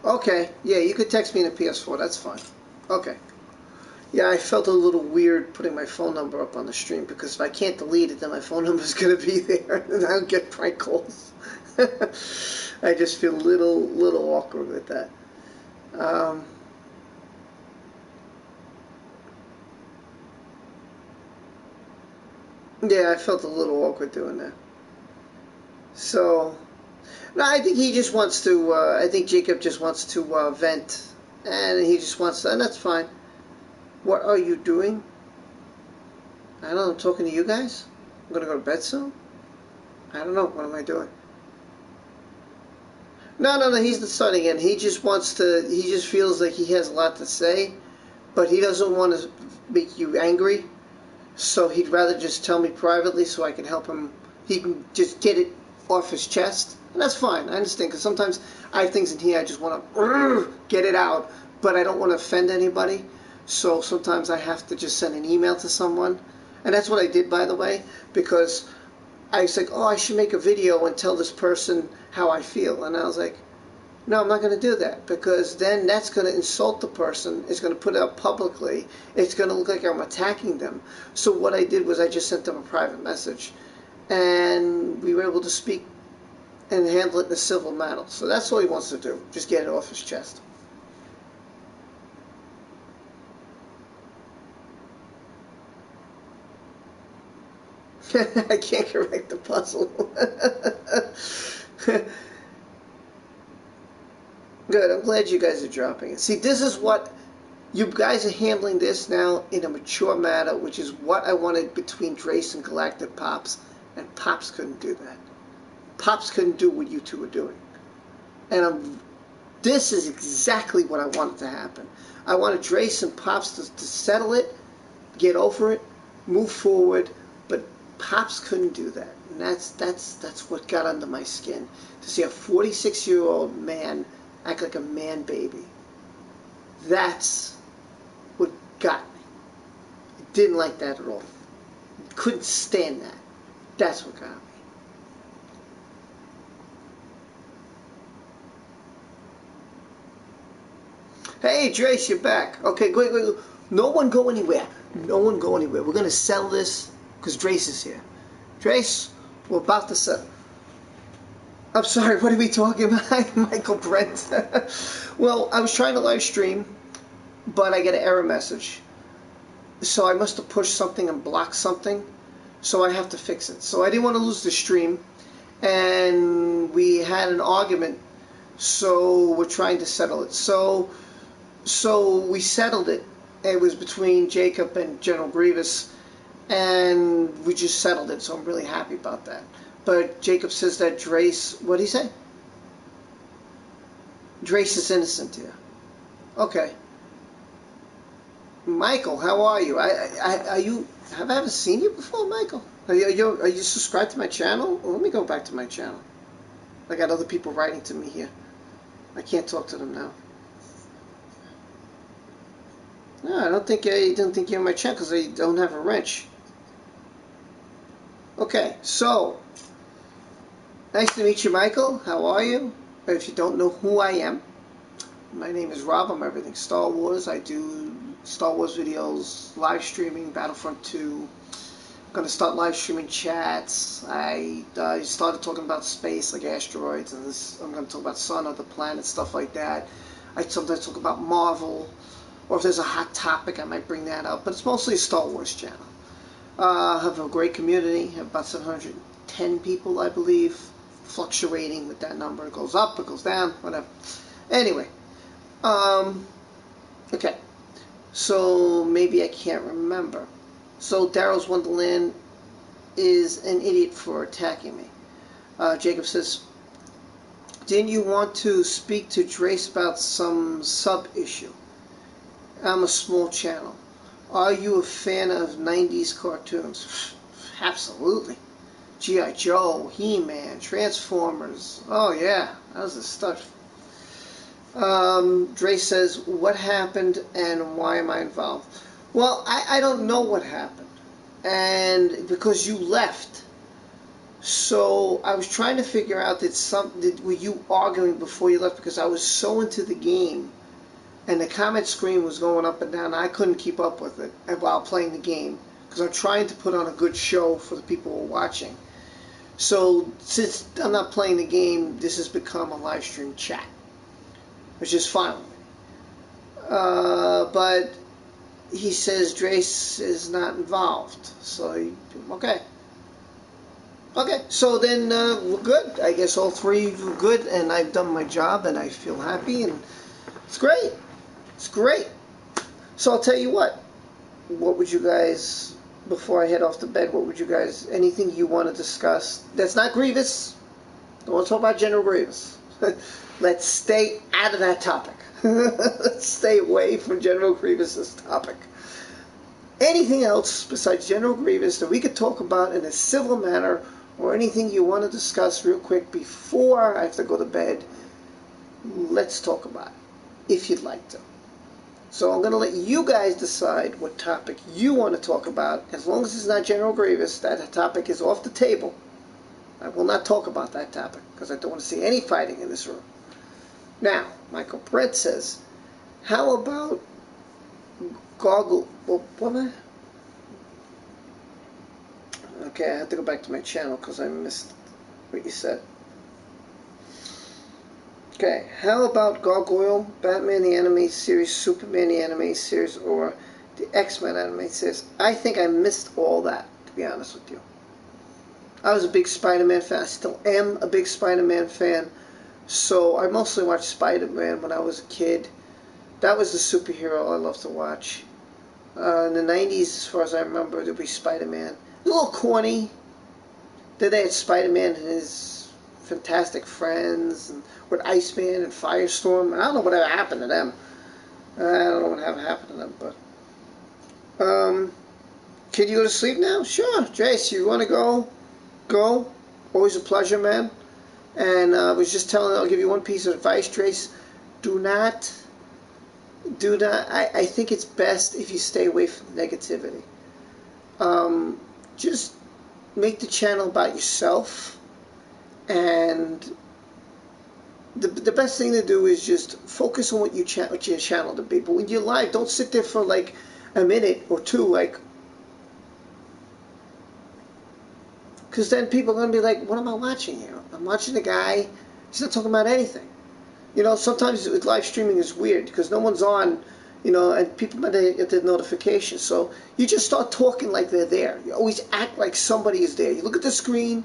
Okay, yeah, you could text me in a PS4, that's fine. Okay. Yeah, I felt a little weird putting my phone number up on the stream, because if I can't delete it, then my phone number is going to be there, and I'll get prank calls. I just feel a little awkward with that. Yeah, I felt a little awkward doing that. So, no, I think he just wants to, I think Jacob just wants to vent, and he just wants to, and that's fine. What are you doing? I don't know, I'm talking to you guys? I'm going to go to bed soon? I don't know, what am I doing? No, he's not starting again. He just wants to, he just feels like he has a lot to say, but he doesn't want to make you angry, so he'd rather just tell me privately so I can help him. He can just get it off his chest, and that's fine. I understand, because sometimes I have things in here I just want to get it out, but I don't want to offend anybody, so sometimes I have to just send an email to someone, and that's what I did, by the way, because I was like, oh, I should make a video and tell this person how I feel, and I was like, no, I'm not going to do that, because then that's going to insult the person. It's going to put it out publicly. It's going to look like I'm attacking them. So what I did was I just sent them a private message, and we were able to speak and handle it in a civil manner. So that's all he wants to do, just get it off his chest. I can't correct the puzzle. Good, I'm glad you guys are dropping it. See, this is what, you guys are handling this now in a mature manner, which is what I wanted between Drace and Galactic Pops, and Pops couldn't do that. Pops couldn't do what you two were doing. And this is exactly what I wanted to happen. I wanted Drace and Pops to settle it, get over it, move forward, but Pops couldn't do that. And that's what got under my skin. To see a 46-year-old man act like a man baby. That's what got me. I didn't like that at all. Couldn't stand that. That's what got me. Hey, Drace, you're back. Okay, wait. No one go anywhere. No one go anywhere. We're going to settle this because Drace is here. Drace, we're about to settle. I'm sorry, what are we talking about? Michael Brent. Well, I was trying to live stream, but I get an error message. So I must have pushed something and blocked something, so I have to fix it. So I didn't want to lose the stream, and we had an argument, so we're trying to settle it. So we settled it. It was between Jacob and General Grievous, and we just settled it, so I'm really happy about that. But Jacob says that Drace, what did he say? Drace is innocent here. Okay. Michael, how are you? Are you? Have I ever seen you before, Michael? Are you subscribed to my channel? Well, let me go back to my channel. I got other people writing to me here. I can't talk to them now. No, I don't think you're on my channel because I don't have a wrench. Okay, so nice to meet you, Michael. How are you? If you don't know who I am, my name is Rob. I'm Everything Star Wars. I do Star Wars videos, live streaming, Battlefront 2. I'm going to start live streaming chats. I started talking about space, like asteroids, and I'm going to talk about sun, other planets, stuff like that. I sometimes talk about Marvel, or if there's a hot topic, I might bring that up. But it's mostly a Star Wars channel. I have a great community. I have about 710 people, I believe, fluctuating with that number. It goes up, it goes down, whatever. Anyway, okay. So maybe I can't remember. So Daryl's Wonderland is an idiot for attacking me. Jacob says, didn't you want to speak to Drace about some sub issue? I'm a small channel. Are you a fan of 90s cartoons? Absolutely. G.I. Joe, He-Man, Transformers. Oh yeah, that was the stuff. Drace says, what happened and why am I involved? Well, I don't know what happened. And because you left. So I was trying to figure out were you arguing before you left, because I was so into the game and the comment screen was going up and down. I couldn't keep up with it while playing the game because I'm trying to put on a good show for the people who are watching. So since I'm not playing the game, this has become a live stream chat, which is fine with me. But he says Drace is not involved. So, okay. Okay, so then we're good. I guess all three were good, and I've done my job, and I feel happy, and it's great. It's great. So I'll tell you what would you guys, before I head off to bed, anything you want to discuss that's not Grievous? Don't want to talk about General Grievous. Let's stay out of that topic. Let's stay away from General Grievous's topic. Anything else besides General Grievous that we could talk about in a civil manner, or anything you want to discuss real quick before I have to go to bed, let's talk about it, if you'd like to. So I'm going to let you guys decide what topic you want to talk about. As long as it's not General Grievous, that topic is off the table. I will not talk about that topic, because I don't want to see any fighting in this room. Now, Michael Brett says, how about Goggle... What am I? Okay, I have to go back to my channel because I missed what you said. Okay, how about Gargoyle, Batman the Anime Series, Superman the Anime Series, or the X-Men Anime Series? I think I missed all that, to be honest with you. I was a big Spider-Man fan. I still am a big Spider-Man fan. So I mostly watched Spider-Man when I was a kid. That was the superhero I loved to watch. In the 90s, as far as I remember, there'd be Spider-Man. A little corny. Then they had Spider-Man and his Fantastic Friends, and with Iceman and Firestorm. I don't know whatever happened to them. I don't know what happened to them, but... can you go to sleep now? Sure, Jace, you want to go? Go. Always a pleasure, man. And I was just telling, I'll give you one piece of advice, Trace. Do not, I think it's best if you stay away from negativity. Just make the channel about yourself, and the best thing to do is just focus on what your channel to be. But when you're live, don't sit there for like a minute or two, like, because then people are going to be like, what am I watching here? I'm watching a guy, he's not talking about anything. You know, sometimes with live streaming is weird because no one's on, you know, and people might get the notifications. So you just start talking like they're there. You always act like somebody is there. You look at the screen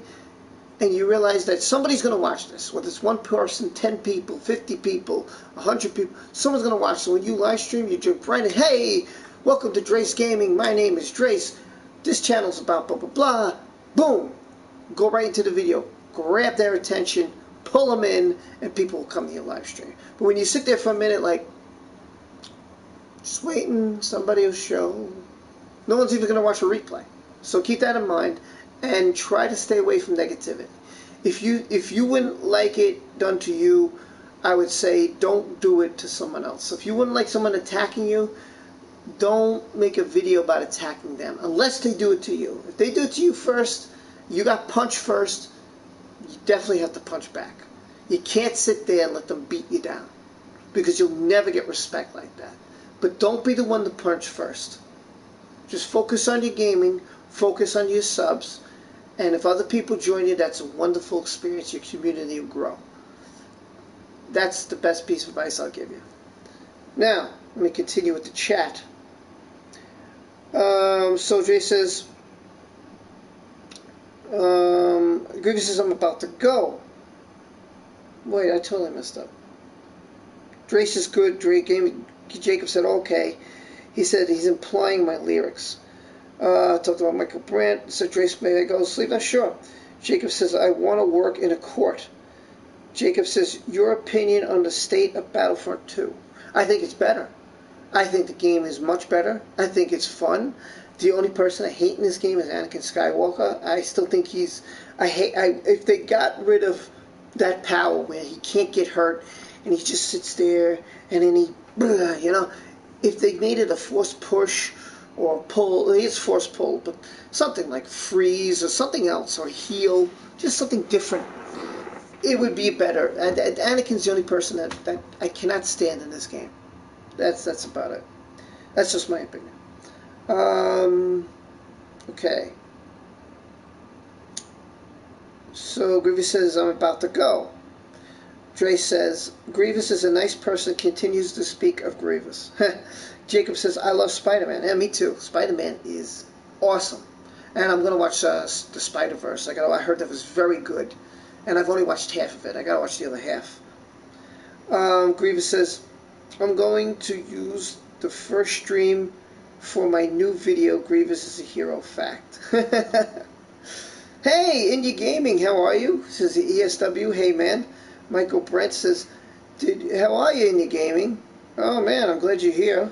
and you realize that somebody's going to watch this. Whether it's one person, 10 people, 50 people, 100 people, someone's going to watch. So when you live stream, you jump right in. Hey, welcome to Drace Gaming. My name is Drace. This channel's about blah, blah, blah. Boom. Go right into the video. Grab their attention. Pull them in, and people will come to your live stream. But when you sit there for a minute, like, just waiting, somebody will show. No one's even going to watch a replay. So keep that in mind, and try to stay away from negativity. If you wouldn't like it done to you, I would say don't do it to someone else. So if you wouldn't like someone attacking you, don't make a video about attacking them, unless they do it to you. If they do it to you first, you got punched first, you definitely have to punch back. You can't sit there and let them beat you down, because you'll never get respect like that. But don't be the one to punch first. Just focus on your gaming, focus on your subs, and if other people join you, that's a wonderful experience. Your community will grow. That's the best piece of advice I'll give you. Now, let me continue with the chat. So Jay says, Grievous says, I'm about to go. Wait, I totally messed up. Drace is good. Jacob said, okay. He said he's implying my lyrics. Talked about Michael Brandt. Said, Trace, may I go to sleep? Not sure. Jacob says, I want to work in a court. Jacob says, your opinion on the state of Battlefront 2. I think it's better. I think the game is much better. I think it's fun. The only person I hate in this game is Anakin Skywalker. I still think if they got rid of that power where he can't get hurt and he just sits there and then if they made it a forced push or pull, it's forced pull, but something like freeze or something else, or heal, just something different, it would be better. And Anakin's the only person that I cannot stand in this game. That's about it. That's just my opinion. Okay. So Grievous says, I'm about to go. Dre says, Grievous is a nice person, continues to speak of Grievous. Jacob says, I love Spider-Man. Yeah, me too. Spider-Man is awesome. And I'm going to watch the Spider-Verse. I heard that was very good. And I've only watched half of it. I got to watch the other half. Grievous says, I'm going to use the first stream for my new video, Grievous is a Hero Fact. Hey, Indie Gaming, how are you? Says the ESW, hey man. Michael Brent says, how are you, Indie Gaming? Oh man, I'm glad you're here.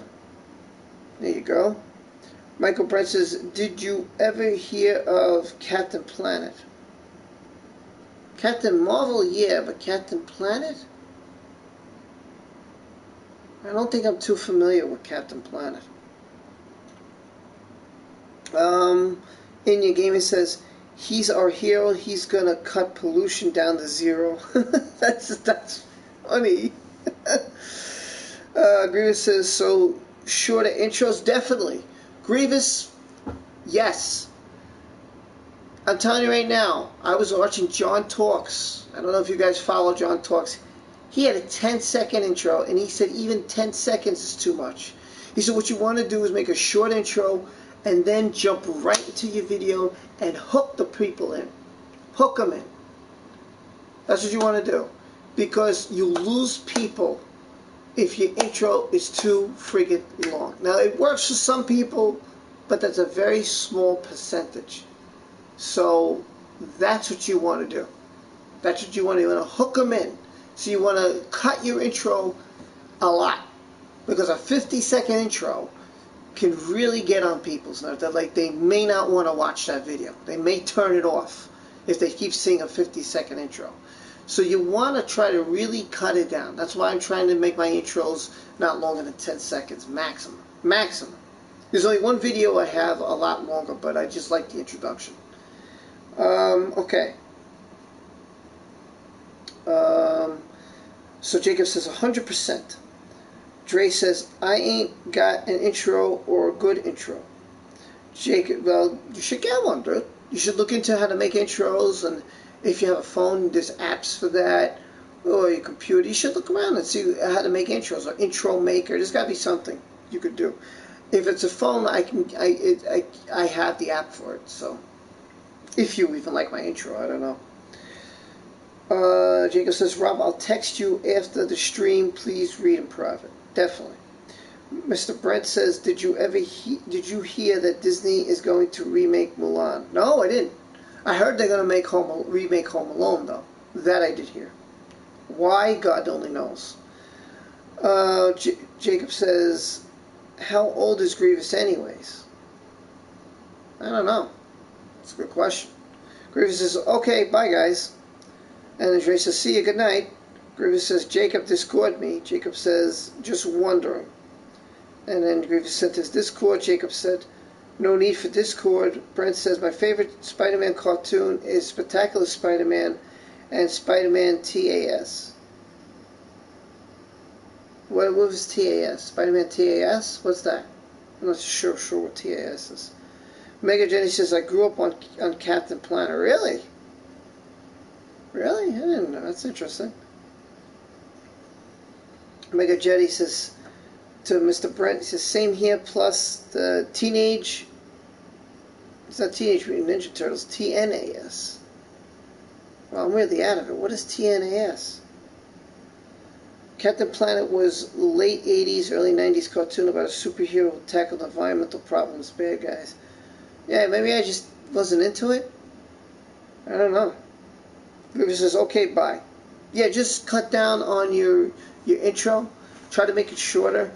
There you go. Michael Brent says, did you ever hear of Captain Planet? Captain Marvel, yeah, but Captain Planet? I don't think I'm too familiar with Captain Planet. Indie Gaming says, he's our hero, he's gonna cut pollution down to zero. That's funny. Grievous says, so shorter intros? Definitely. Grievous, yes. I'm telling you right now, I was watching John Talks. I don't know if you guys follow John Talks. He had a 10-second intro, and he said even 10 seconds is too much. He said what you want to do is make a short intro and then jump right into your video and hook the people in. Hook them in. That's what you want to do. Because you lose people if your intro is too friggin' long. Now, it works for some people, but that's a very small percentage. So, that's what you want to do. That's what you want to do. You want to hook them in. So you want to cut your intro a lot. Because a 50-second intro can really get on people's nerves. They may not want to watch that video. They may turn it off if they keep seeing a 50-second intro. So you want to try to really cut it down. That's why I'm trying to make my intros not longer than 10 seconds, maximum. Maximum. There's only one video I have a lot longer, but I just like the introduction. Okay. So Jacob says 100%. Dre says, I ain't got an intro or a good intro. Jacob, well, you should get one, dude. You should look into how to make intros, and if you have a phone, there's apps for that, or your computer. You should look around and see how to make intros, or intro maker. There's got to be something you could do. If it's a phone, I have the app for it, so if you even like my intro, I don't know. Jacob says, Rob, I'll text you after the stream. Please read in private. Definitely. Mr. Brent says, did you hear that Disney is going to remake Mulan? No, I didn't. I heard they're going to remake Home Alone, though. That I did hear. Why? God only knows. Jacob says, how old is Grievous anyways? I don't know. That's a good question. Grievous says, okay, bye guys. And then Dre says, see you, good night. Grievous says, Jacob Discord me. Jacob says, just wondering. And then Grievous sent his Discord. Jacob said, no need for Discord. Brent says, my favorite Spider-Man cartoon is Spectacular Spider-Man and Spider-Man TAS. What was TAS? Spider-Man TAS? What's that? I'm not sure what TAS is. Mega Jenny says, I grew up on Captain Planet. Really? Really? I didn't know. That's interesting. Mega Jetty says to Mr. Brent, he says, same here, plus the Teenage, it's not Teenage Mutant Ninja Turtles, TNAS. Well, I'm really out of it. What is TNAS? Captain Planet was late 80s, early 90s cartoon about a superhero who tackled environmental problems, bad guys. Yeah, maybe I just wasn't into it. I don't know. Grievous says, okay, bye. Yeah, just cut down on your intro. Try to make it shorter,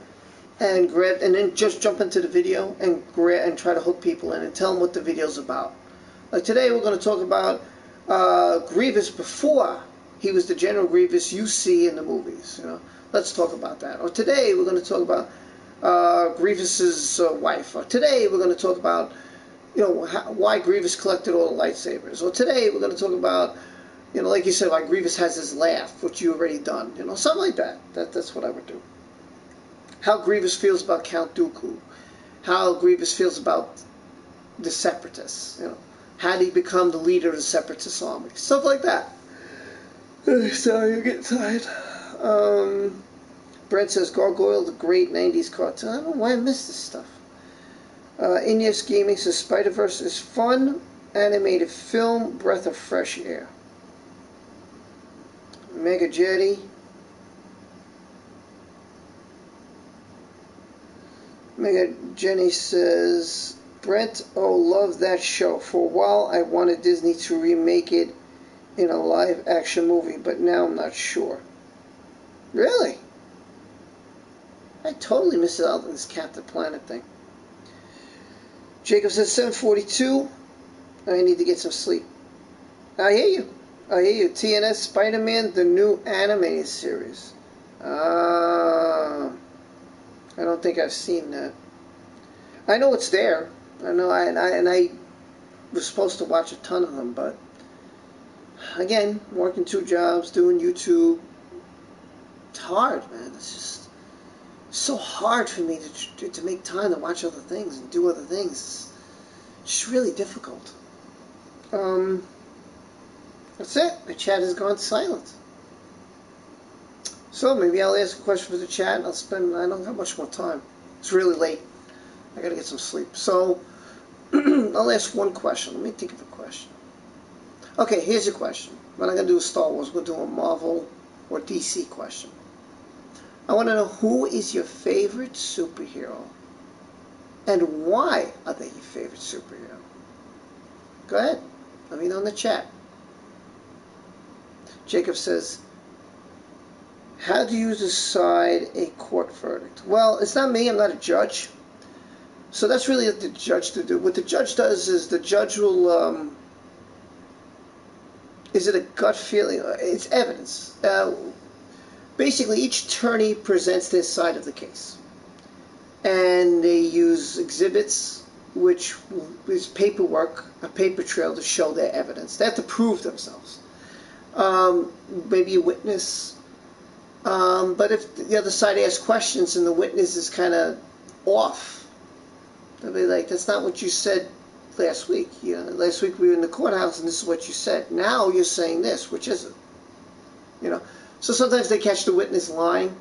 and then just jump into the video and try to hook people in and tell them what the video's about. Like today, we're going to talk about Grievous before he was the General Grievous you see in the movies. You know, let's talk about that. Or today, we're going to talk about Grievous's wife. Or today, we're going to talk about why Grievous collected all the lightsabers. Or today, we're going to talk about like you said, why Grievous has his laugh, which you already done. Something like that. That's what I would do. How Grievous feels about Count Dooku. How Grievous feels about the Separatists. How did he become the leader of the Separatist army? Stuff like that. Sorry, you're getting tired. Brent says, Gargoyle, the great 90s cartoon. I don't know why I missed this stuff. Ineos Gaming says, Spider-Verse is fun, animated film, breath of fresh air. Mega Jetty. Mega Jenny says, Brent, oh, love that show. For a while, I wanted Disney to remake it in a live-action movie, but now I'm not sure. Really? I totally missed out on this Captain Planet thing. Jacob says, 7:42. I need to get some sleep. I hear you. TNS Spider-Man, the new animated series. I don't think I've seen that. I know it's there. I know, I was supposed to watch a ton of them, but again, working 2 jobs, doing YouTube, it's hard, man. It's just so hard for me to make time to watch other things and do other things. It's just really difficult. That's it. My chat has gone silent. So maybe I'll ask a question for the chat and I don't have much more time. It's really late. I gotta get some sleep. So I'll ask one question. Let me think of a question. Okay, here's a question. We're not gonna do a Star Wars, we'll do a Marvel or DC question. I want to know, who is your favorite superhero and why are they your favorite superhero? Go ahead. Let me know in the chat. Jacob says, how do you decide a court verdict? Well, it's not me. I'm not a judge. So that's really up to the judge to do. What the judge does is the judge will, is it a gut feeling? It's evidence. Basically, each attorney presents their side of the case. And they use exhibits, which is paperwork, a paper trail to show their evidence. They have to prove themselves. Maybe a witness. But if the other side asks questions and the witness is kind of off, they'll be like, that's not what you said last week. Last week we were in the courthouse and this is what you said. Now you're saying this, which is it? So sometimes they catch the witness lying.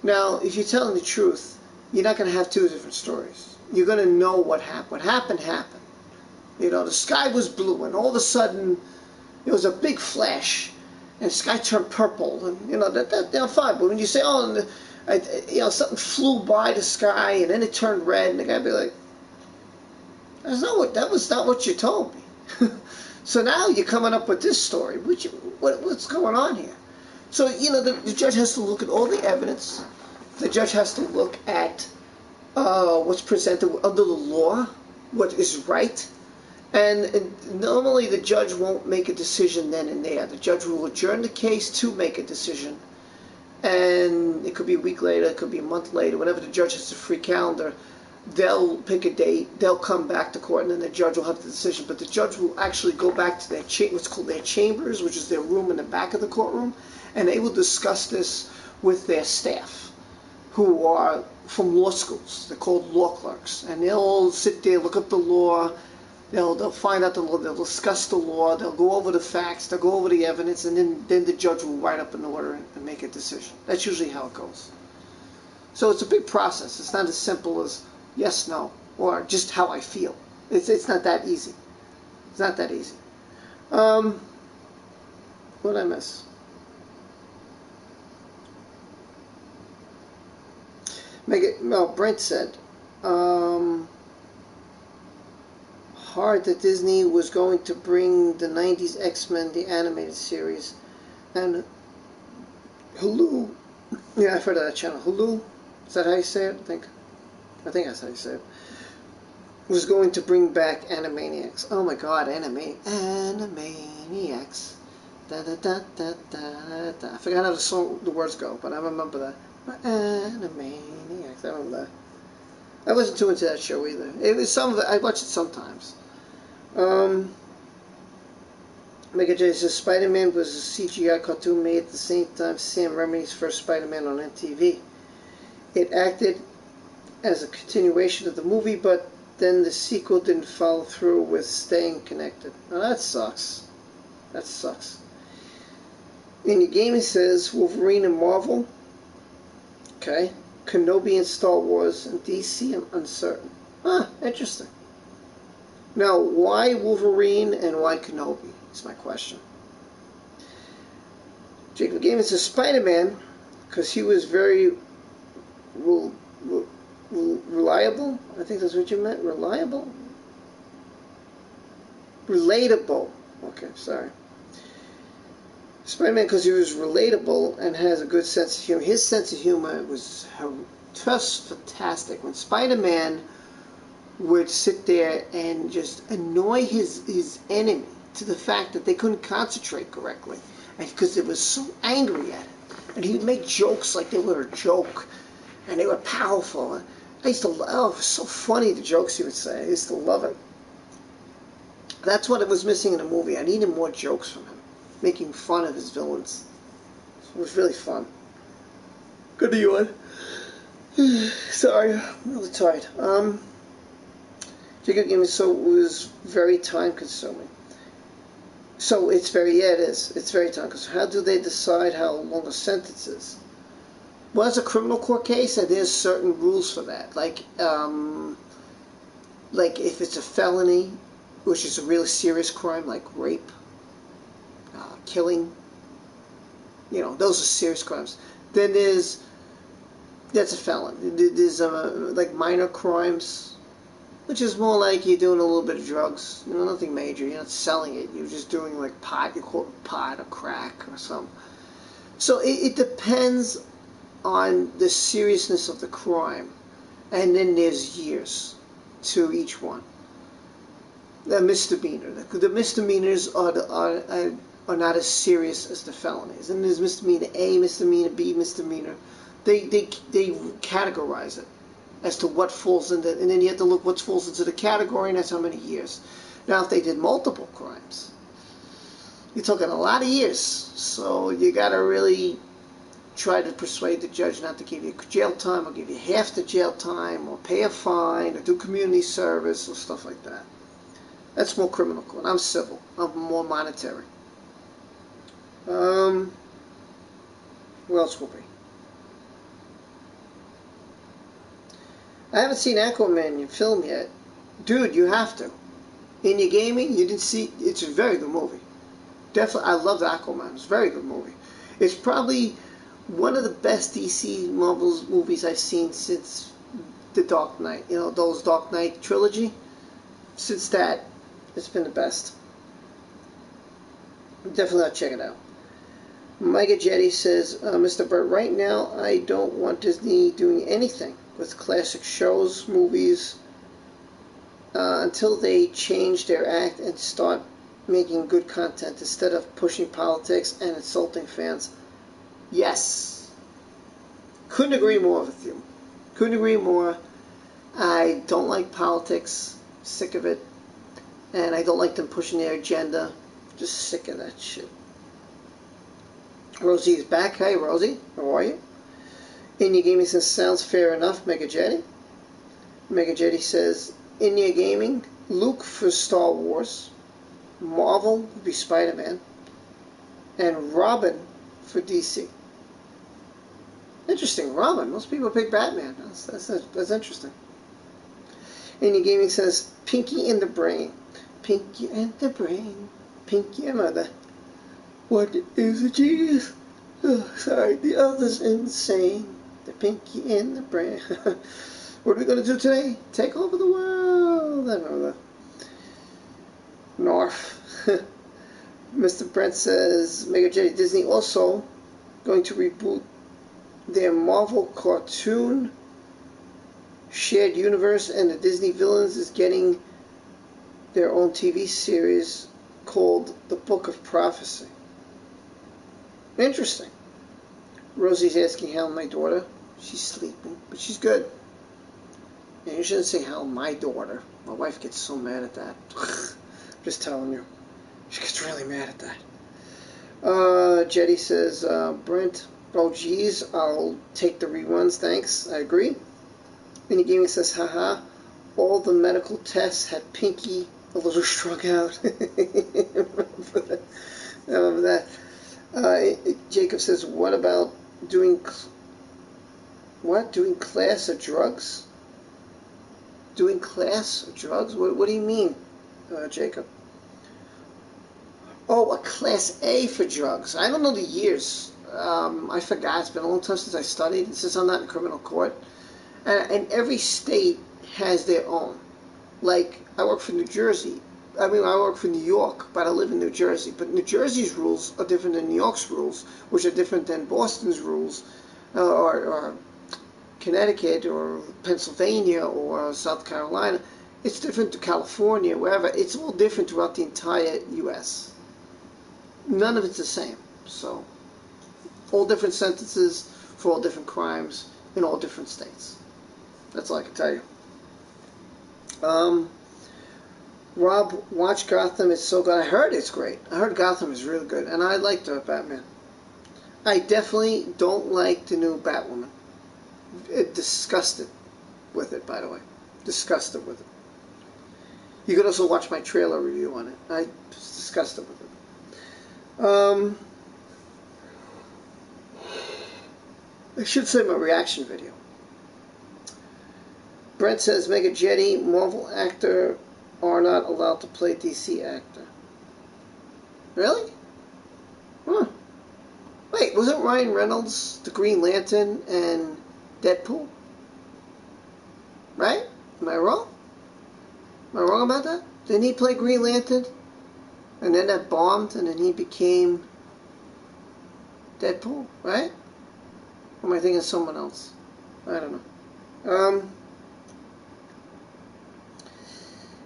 Now, if you're telling the truth, you're not going to have 2 different stories. You're going to know what happened. What happened, happened. The sky was blue and all of a sudden there was a big flash and the sky turned purple, and that's fine. But when you say, something flew by the sky and then it turned red, and the guy would be like, that was not what you told me. So now you're coming up with this story. What's going on here? So the judge has to look at all the evidence. The judge has to look at what's presented under the law, what is right. And normally the judge won't make a decision then and there. The judge will adjourn the case to make a decision. And it could be a week later, it could be a month later. Whenever the judge has a free calendar, they'll pick a date, they'll come back to court, and then the judge will have the decision. But the judge will actually go back to what's called their chambers, which is their room in the back of the courtroom, and they will discuss this with their staff, who are from law schools. They're called law clerks. And they'll sit there, look up the law, they'll find out the law, they'll discuss the law, they'll go over the facts, they'll go over the evidence, and then the judge will write up an order and make a decision. That's usually how it goes. So it's a big process. It's not as simple as yes, no, or just how I feel. It's not that easy. It's not that easy. What did I miss? Brent said, hard that Disney was going to bring the 90s X-Men, the animated series, and Hulu. Yeah, I've heard of that channel. Hulu? Is that how you say it? I think that's how you say it. Was going to bring back Animaniacs. Oh my god, Animaniacs. Da da da da da da. I forgot how the words go, but I remember that. Animaniacs. I remember that. I wasn't too into that show either. It was some of it. I watched it sometimes. Mega J says Spider-Man was a CGI cartoon made at the same time Sam Raimi's first Spider-Man on MTV. It acted as a continuation of the movie, but then the sequel didn't follow through with staying connected. Now that sucks. That sucks. And your gaming says Wolverine and Marvel. Okay. Kenobi and Star Wars and DC, I'm uncertain. Huh, interesting. Now, why Wolverine and why Kenobi is my question. Jacob Gaming says Spider-Man, because he was very reliable. I think that's what you meant. Reliable? Relatable. Okay, sorry. Spider-Man because he was relatable and has a good sense of humor. His sense of humor was just fantastic. When Spider-Man would sit there and just annoy his enemy to the fact that they couldn't concentrate correctly, and because they were so angry at it, and he would make jokes like they were a joke, and they were powerful. I used to love. Oh, it was so funny the jokes he would say. I used to love it. That's what it was missing in the movie. I needed more jokes from him, making fun of his villains. It was really fun. Good to you, Ed. Sorry, I'm really tired. Jacob Gaming, so it was very time consuming. So it's very, yeah, it is. It's very time consuming. How do they decide how long a sentence is? Well, it's a criminal court case, and there's certain rules for that. Like if it's a felony, which is a really serious crime, like rape, killing, those are serious crimes. Then that's a felon. There's like minor crimes, which is more like you're doing a little bit of drugs. Nothing major. You're not selling it. You're just doing like pot. You call it pot or crack or something. So it depends on the seriousness of the crime, and then there's years to each one. The misdemeanor. The misdemeanors are not as serious as the felonies. And there's misdemeanor A, misdemeanor B, misdemeanor. They categorize it as to what falls into, and then you have to look what falls into the category, and that's how many years. Now, if they did multiple crimes, you're talking a lot of years. So you got to really try to persuade the judge not to give you jail time, or give you half the jail time, or pay a fine, or do community service, or stuff like that. That's more criminal court. I'm civil. I'm more monetary. Who else will be? I haven't seen Aquaman film yet. Dude, you have to. In your gaming, you didn't see. It's a very good movie. Definitely, I loved Aquaman. It's a very good movie. It's probably one of the best DC Marvel movies I've seen since The Dark Knight. Those Dark Knight trilogy. Since that, it's been the best. Definitely ought to check it out. Micah Jetty says, Mr. Burt, right now I don't want Disney doing anything with classic shows, movies, until they change their act and start making good content instead of pushing politics and insulting fans. Yes. Couldn't agree more with you. Couldn't agree more. I don't like politics. Sick of it. And I don't like them pushing their agenda. Just sick of that shit. Rosie is back. Hey, Rosie. How are you? India Gaming says, sounds fair enough, Mega Jetty. Mega Jetty says, India Gaming, Luke for Star Wars, Marvel would be Spider-Man, and Robin for DC. Interesting, Robin. Most people pick Batman. That's interesting. India Gaming says, Pinky in the Brain. Pinky and the Brain. Pinky and Mother. What is a genius? Oh, sorry, the other's insane. The pinky in the brain. What are we going to do today? Take over the world. I don't know. North. Mr. Brent says, Mega Jetty Disney also going to reboot their Marvel cartoon shared universe, and the Disney villains is getting their own TV series called The Book of Prophecy. Interesting. Rosie's asking how my daughter. She's sleeping, but she's good. And you shouldn't say how my daughter. My wife gets so mad at that. Just telling you. She gets really mad at that. Jetty says, Brent, oh geez, I'll take the reruns, thanks. I agree. Mini Gaming says, haha, all the medical tests had Pinky a little strung out. Remember that. Jacob says, what about doing class of drugs? Doing class of drugs? What do you mean, Jacob? Oh, a class A for drugs. I don't know the years. I forgot. It's been a long time since I studied. Since I'm not in criminal court. And every state has their own. Like, I work for New Jersey. I work for New York, but I live in New Jersey. But New Jersey's rules are different than New York's rules, which are different than Boston's rules, or Connecticut, or Pennsylvania, or South Carolina. It's different to California, wherever. It's all different throughout the entire U.S. None of it's the same. So, all different sentences for all different crimes in all different states. That's all I can tell you. Rob, watch Gotham. It's so good. I heard it's great. I heard Gotham is really good, and I liked Batman. I definitely don't like the new Batwoman. Disgusted with it, by the way. Disgusted with it. You could also watch my trailer review on it. I was disgusted with it. I should say my reaction video. Brent says, Mega Jetty, Marvel actor are not allowed to play DC actor. Really? Huh. Wait, wasn't Ryan Reynolds the Green Lantern and Deadpool? Right? Am I wrong? Am I wrong about that? Didn't he play Green Lantern? And then that bombed, and then he became Deadpool, right? Or am I thinking of someone else? I don't know.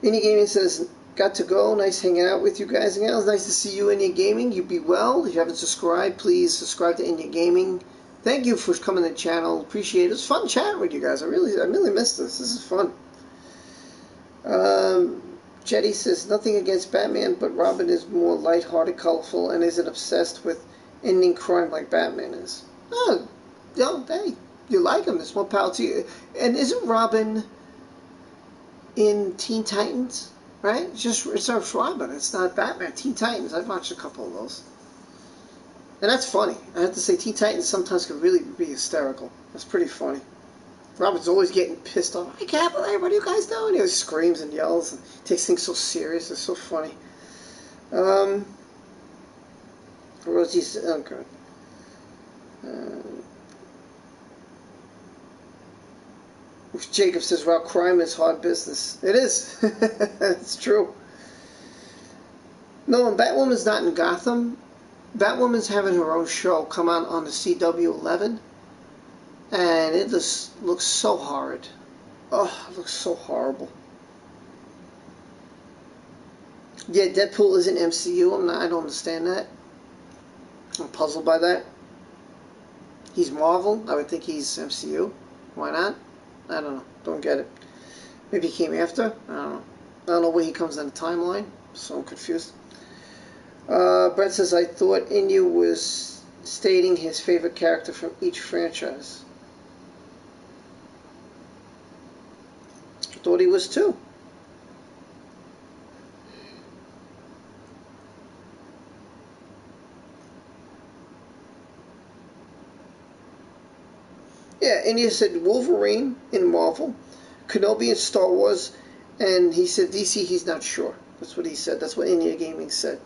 Indie Gaming says, got to go. Nice hanging out with you guys again. It was nice to see you, Indie Gaming. You be well. If you haven't subscribed, please subscribe to Indie Gaming. Thank you for coming to the channel. Appreciate it. It was fun chatting with you guys. I really missed this. This is fun. Jetty says, nothing against Batman, but Robin is more lighthearted, colorful, and isn't obsessed with ending crime like Batman is. Oh, hey, you like him. There's more power to you. And isn't Robin in Teen Titans, right? It's our Robin. It's not Batman. Teen Titans. I've watched a couple of those. And that's funny. I have to say, Teen Titans sometimes can really be hysterical. That's pretty funny. Robin's always getting pissed off. I can't believe, what are you guys doing? He always screams and yells and takes things so serious. It's so funny. Rosie's okay. Jacob says, well, crime is hard business. It is. It's true. No, and Batwoman's not in Gotham. Batwoman's having her own show come out on the CW11. And it just looks so horrid. Oh, it looks so horrible. Yeah, Deadpool isn't MCU. I don't understand that. I'm puzzled by that. He's Marvel. I would think he's MCU. Why not? I don't know. Don't get it. Maybe he came after? I don't know. I don't know where he comes on the timeline. So I'm confused. Brett says, I thought Inu was stating his favorite character from each franchise. I thought he was too. Yeah, and he said Wolverine in Marvel, Kenobi in Star Wars, and he said DC he's not sure. That's what he said. That's what India Gaming said.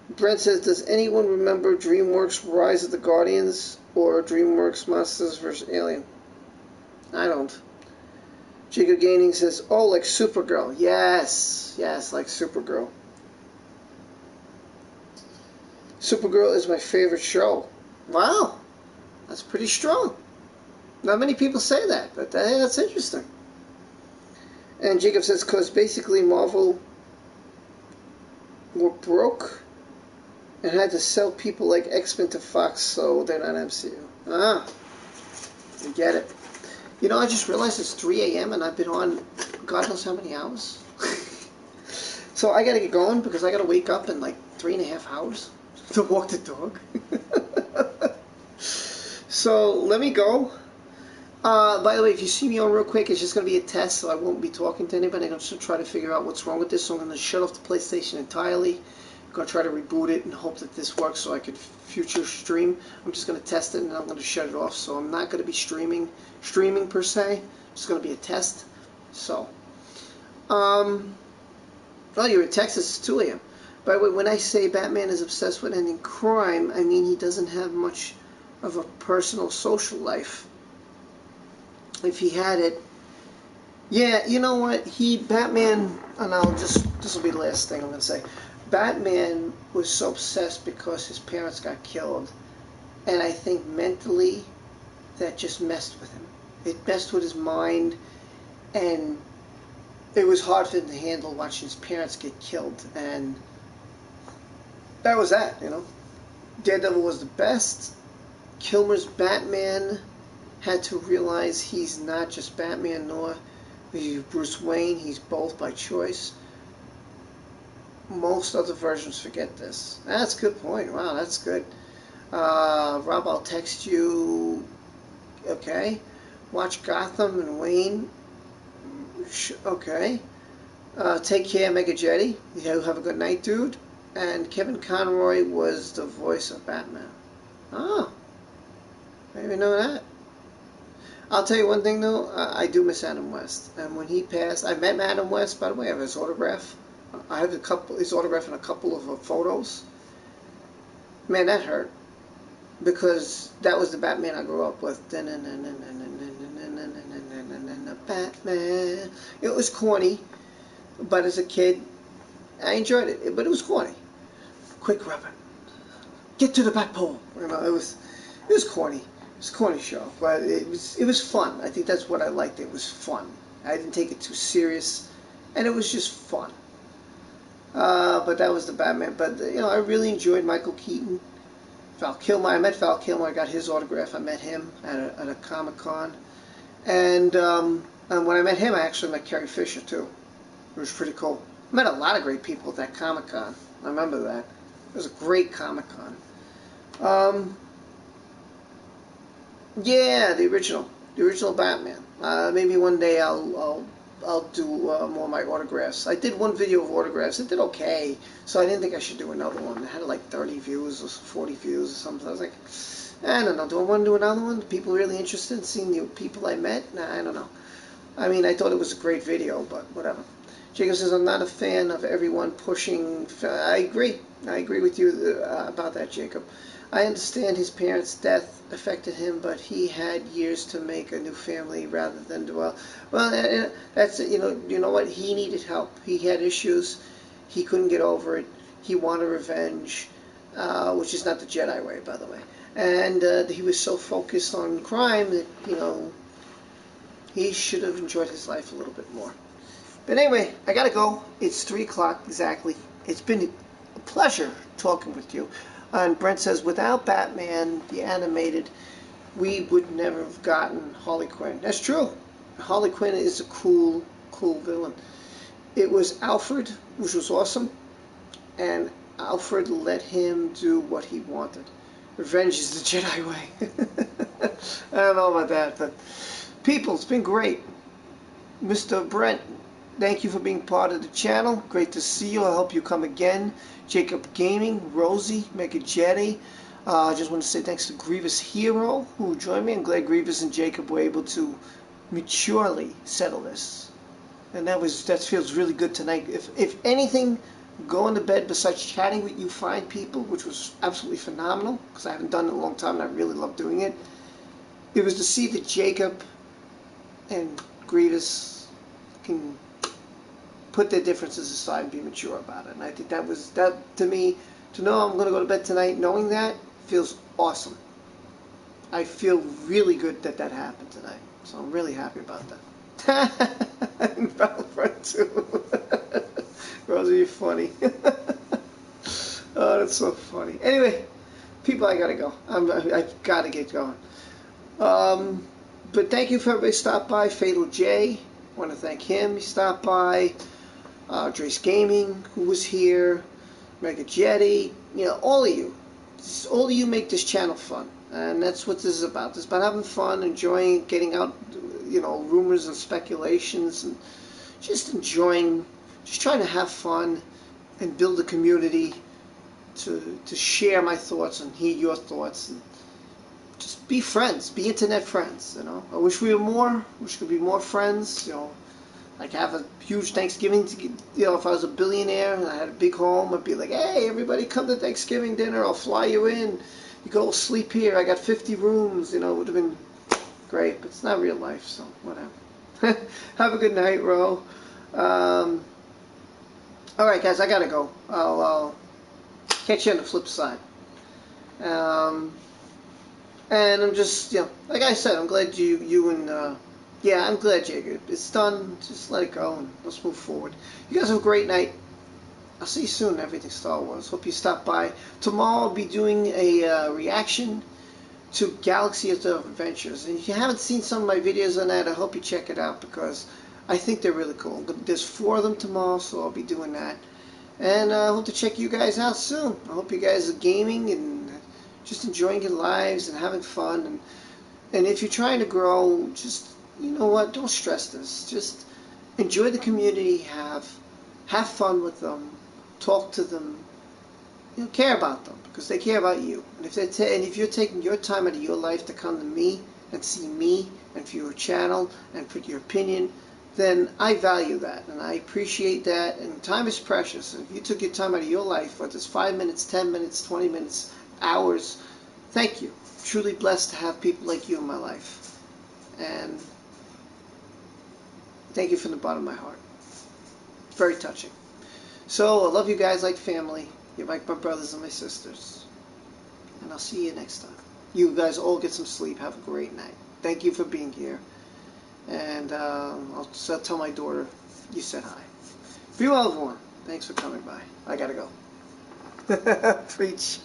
Brent says, does anyone remember DreamWorks Rise of the Guardians or DreamWorks Monsters vs. Alien? I don't. Jacob Gaining says, oh, like Supergirl. Yes, like Supergirl. Supergirl is my favorite show. Wow, that's pretty strong. Not many people say that, but that's interesting. And Jacob says, because basically Marvel were broke and had to sell people like X-Men to Fox, so they're not MCU. Ah, I get it. You know, I just realized it's 3 a.m. and I've been on God knows how many hours. So I gotta get going because I gotta wake up in like 3.5 hours to walk the dog. So let me go. By the way, if you see me on real quick, it's just going to be a test, so I won't be talking to anybody. I'm going to try to figure out what's wrong with this, so I'm going to shut off the PlayStation entirely. I'm going to try to reboot it and hope that this works so I could future stream. I'm just going to test it, and then I'm going to shut it off. So I'm not going to be streaming per se. It's going to be a test. So, well, you're in Texas, it's 2 a.m. By the way, when I say Batman is obsessed with ending crime, I mean he doesn't have much of a personal social life. If he had it, yeah, you know what? Batman, and this will be the last thing I'm going to say. Batman was so obsessed because his parents got killed, and I think mentally that just messed with him. It messed with his mind, and it was hard for him to handle watching his parents get killed, and that was that, you know. Daredevil was the best. Kilmer's Batman had to realize he's not just Batman, nor he's Bruce Wayne. He's both by choice. Most other versions forget this. That's a good point. Wow, that's good. Rob, I'll text you. Okay. Watch Gotham and Wayne. Okay. Take care, Mega Jetty. You have a good night, dude. And Kevin Conroy was the voice of Batman. Oh. I didn't even know that. I'll tell you one thing though, I do miss Adam West. And when he passed, I met Adam West, by the way. I have his autograph. I have his autograph in a couple of photos. Man, that hurt. Because that was the Batman I grew up with. Batman. It was corny, but as a kid, I enjoyed it. But it was corny. Quick weapon. Get to the bat pole. You know, it was corny. It's a corny show, but it was fun. I think that's what I liked. It was fun. I didn't take it too serious, and it was just fun. But that was the Batman. But you know, I really enjoyed Michael Keaton, Val Kilmer. I met Val Kilmer. I got his autograph. I met him at a Comic-Con, and when I met him, I actually met Carrie Fisher too. It was pretty cool. I met a lot of great people at that Comic-Con. I remember that. It was a great Comic-Con. Yeah, the original Batman. Maybe one day I'll do more of my autographs. I did one video of autographs. It did okay, so I didn't think I should do another one. It had like 30 views or 40 views or something. I was like, I don't know. Do I want to do another one? People really interested in seeing the people I met? Nah, I don't know. I mean, I thought it was a great video, but whatever. Jacob says, I'm not a fan of everyone pushing. I agree. I agree with you about that, Jacob. I understand his parents' death affected him, but he had years to make a new family rather than dwell. Well, that's you know what? He needed help. He had issues. He couldn't get over it. He wanted revenge, which is not the Jedi way, by the way. And he was so focused on crime that he should have enjoyed his life a little bit more. But anyway, I gotta go. It's 3 o'clock exactly. It's been a pleasure talking with you. And Brent says, without Batman, the animated, we would never have gotten Harley Quinn. That's true. Harley Quinn is a cool villain. It was Alfred, which was awesome, and Alfred let him do what he wanted. Revenge is the Jedi way. I don't know about that, but people, it's been great. Mr. Brent, thank you for being part of the channel. Great to see you. I hope you come again. Jacob Gaming, Rosie, Mega Jetty. I just want to say thanks to Grievous Hero who joined me. I'm glad Grievous and Jacob were able to maturely settle this. And that feels really good tonight. If anything going to bed, besides chatting with you fine people, which was absolutely phenomenal, because I haven't done it in a long time and I really love doing it, it was to see that Jacob and Grievous can put their differences aside and be mature about it. And I think that to me, to know I'm going to go to bed tonight knowing that feels awesome. I feel really good that that happened tonight. So I'm really happy about that. And Battlefront 2. Rosie, you're funny. Oh, that's so funny. Anyway, people, I gotta go. I've got to get going. But thank you for everybody stopped by. Fatal J, I want to thank him. He stopped by. Drace Gaming, who was here. Mega Jetty. You know, all of you. All of you make this channel fun. And that's what this is about. It's about having fun, enjoying, getting out, you know, rumors and speculations, and just enjoying, just trying to have fun and build a community to share my thoughts and hear your thoughts and just be friends, be internet friends, you know. I wish we were more, wish we could be more friends, you know. Like have a huge Thanksgiving, you know, if I was a billionaire and I had a big home, I'd be like, hey, everybody come to Thanksgiving dinner, I'll fly you in. You go sleep here, I got 50 rooms, you know, it would have been great, but it's not real life, so whatever. Have a good night, Ro. Alright, guys, I gotta go. I'll catch you on the flip side. And I'm just, you know, like I said, I'm glad you and, yeah, I'm glad, Jacob. It's done. Just let it go and let's move forward. You guys have a great night. I'll see you soon, Everything Star Wars. Hope you stop by. Tomorrow I'll be doing a reaction to Galaxy of Adventures. And if you haven't seen some of my videos on that, I hope you check it out because I think they're really cool. There's 4 of them tomorrow, so I'll be doing that. And I hope to check you guys out soon. I hope you guys are gaming and just enjoying your lives and having fun. And if you're trying to grow, just, you know what, don't stress this. Just enjoy the community you have fun with them, talk to them, you know, care about them because they care about you. And if you're taking your time out of your life to come to me and see me and view your channel and put your opinion, then I value that and I appreciate that. And time is precious. And if you took your time out of your life, whether it's 5 minutes, 10 minutes, 20 minutes, hours, thank you. Truly blessed to have people like you in my life. And thank you from the bottom of my heart. Very touching. So, I love you guys like family. You're like my brothers and my sisters. And I'll see you next time. You guys all get some sleep. Have a great night. Thank you for being here. And I'll tell my daughter you said hi. Be well, everyone. Thanks for coming by. I gotta go. Preach.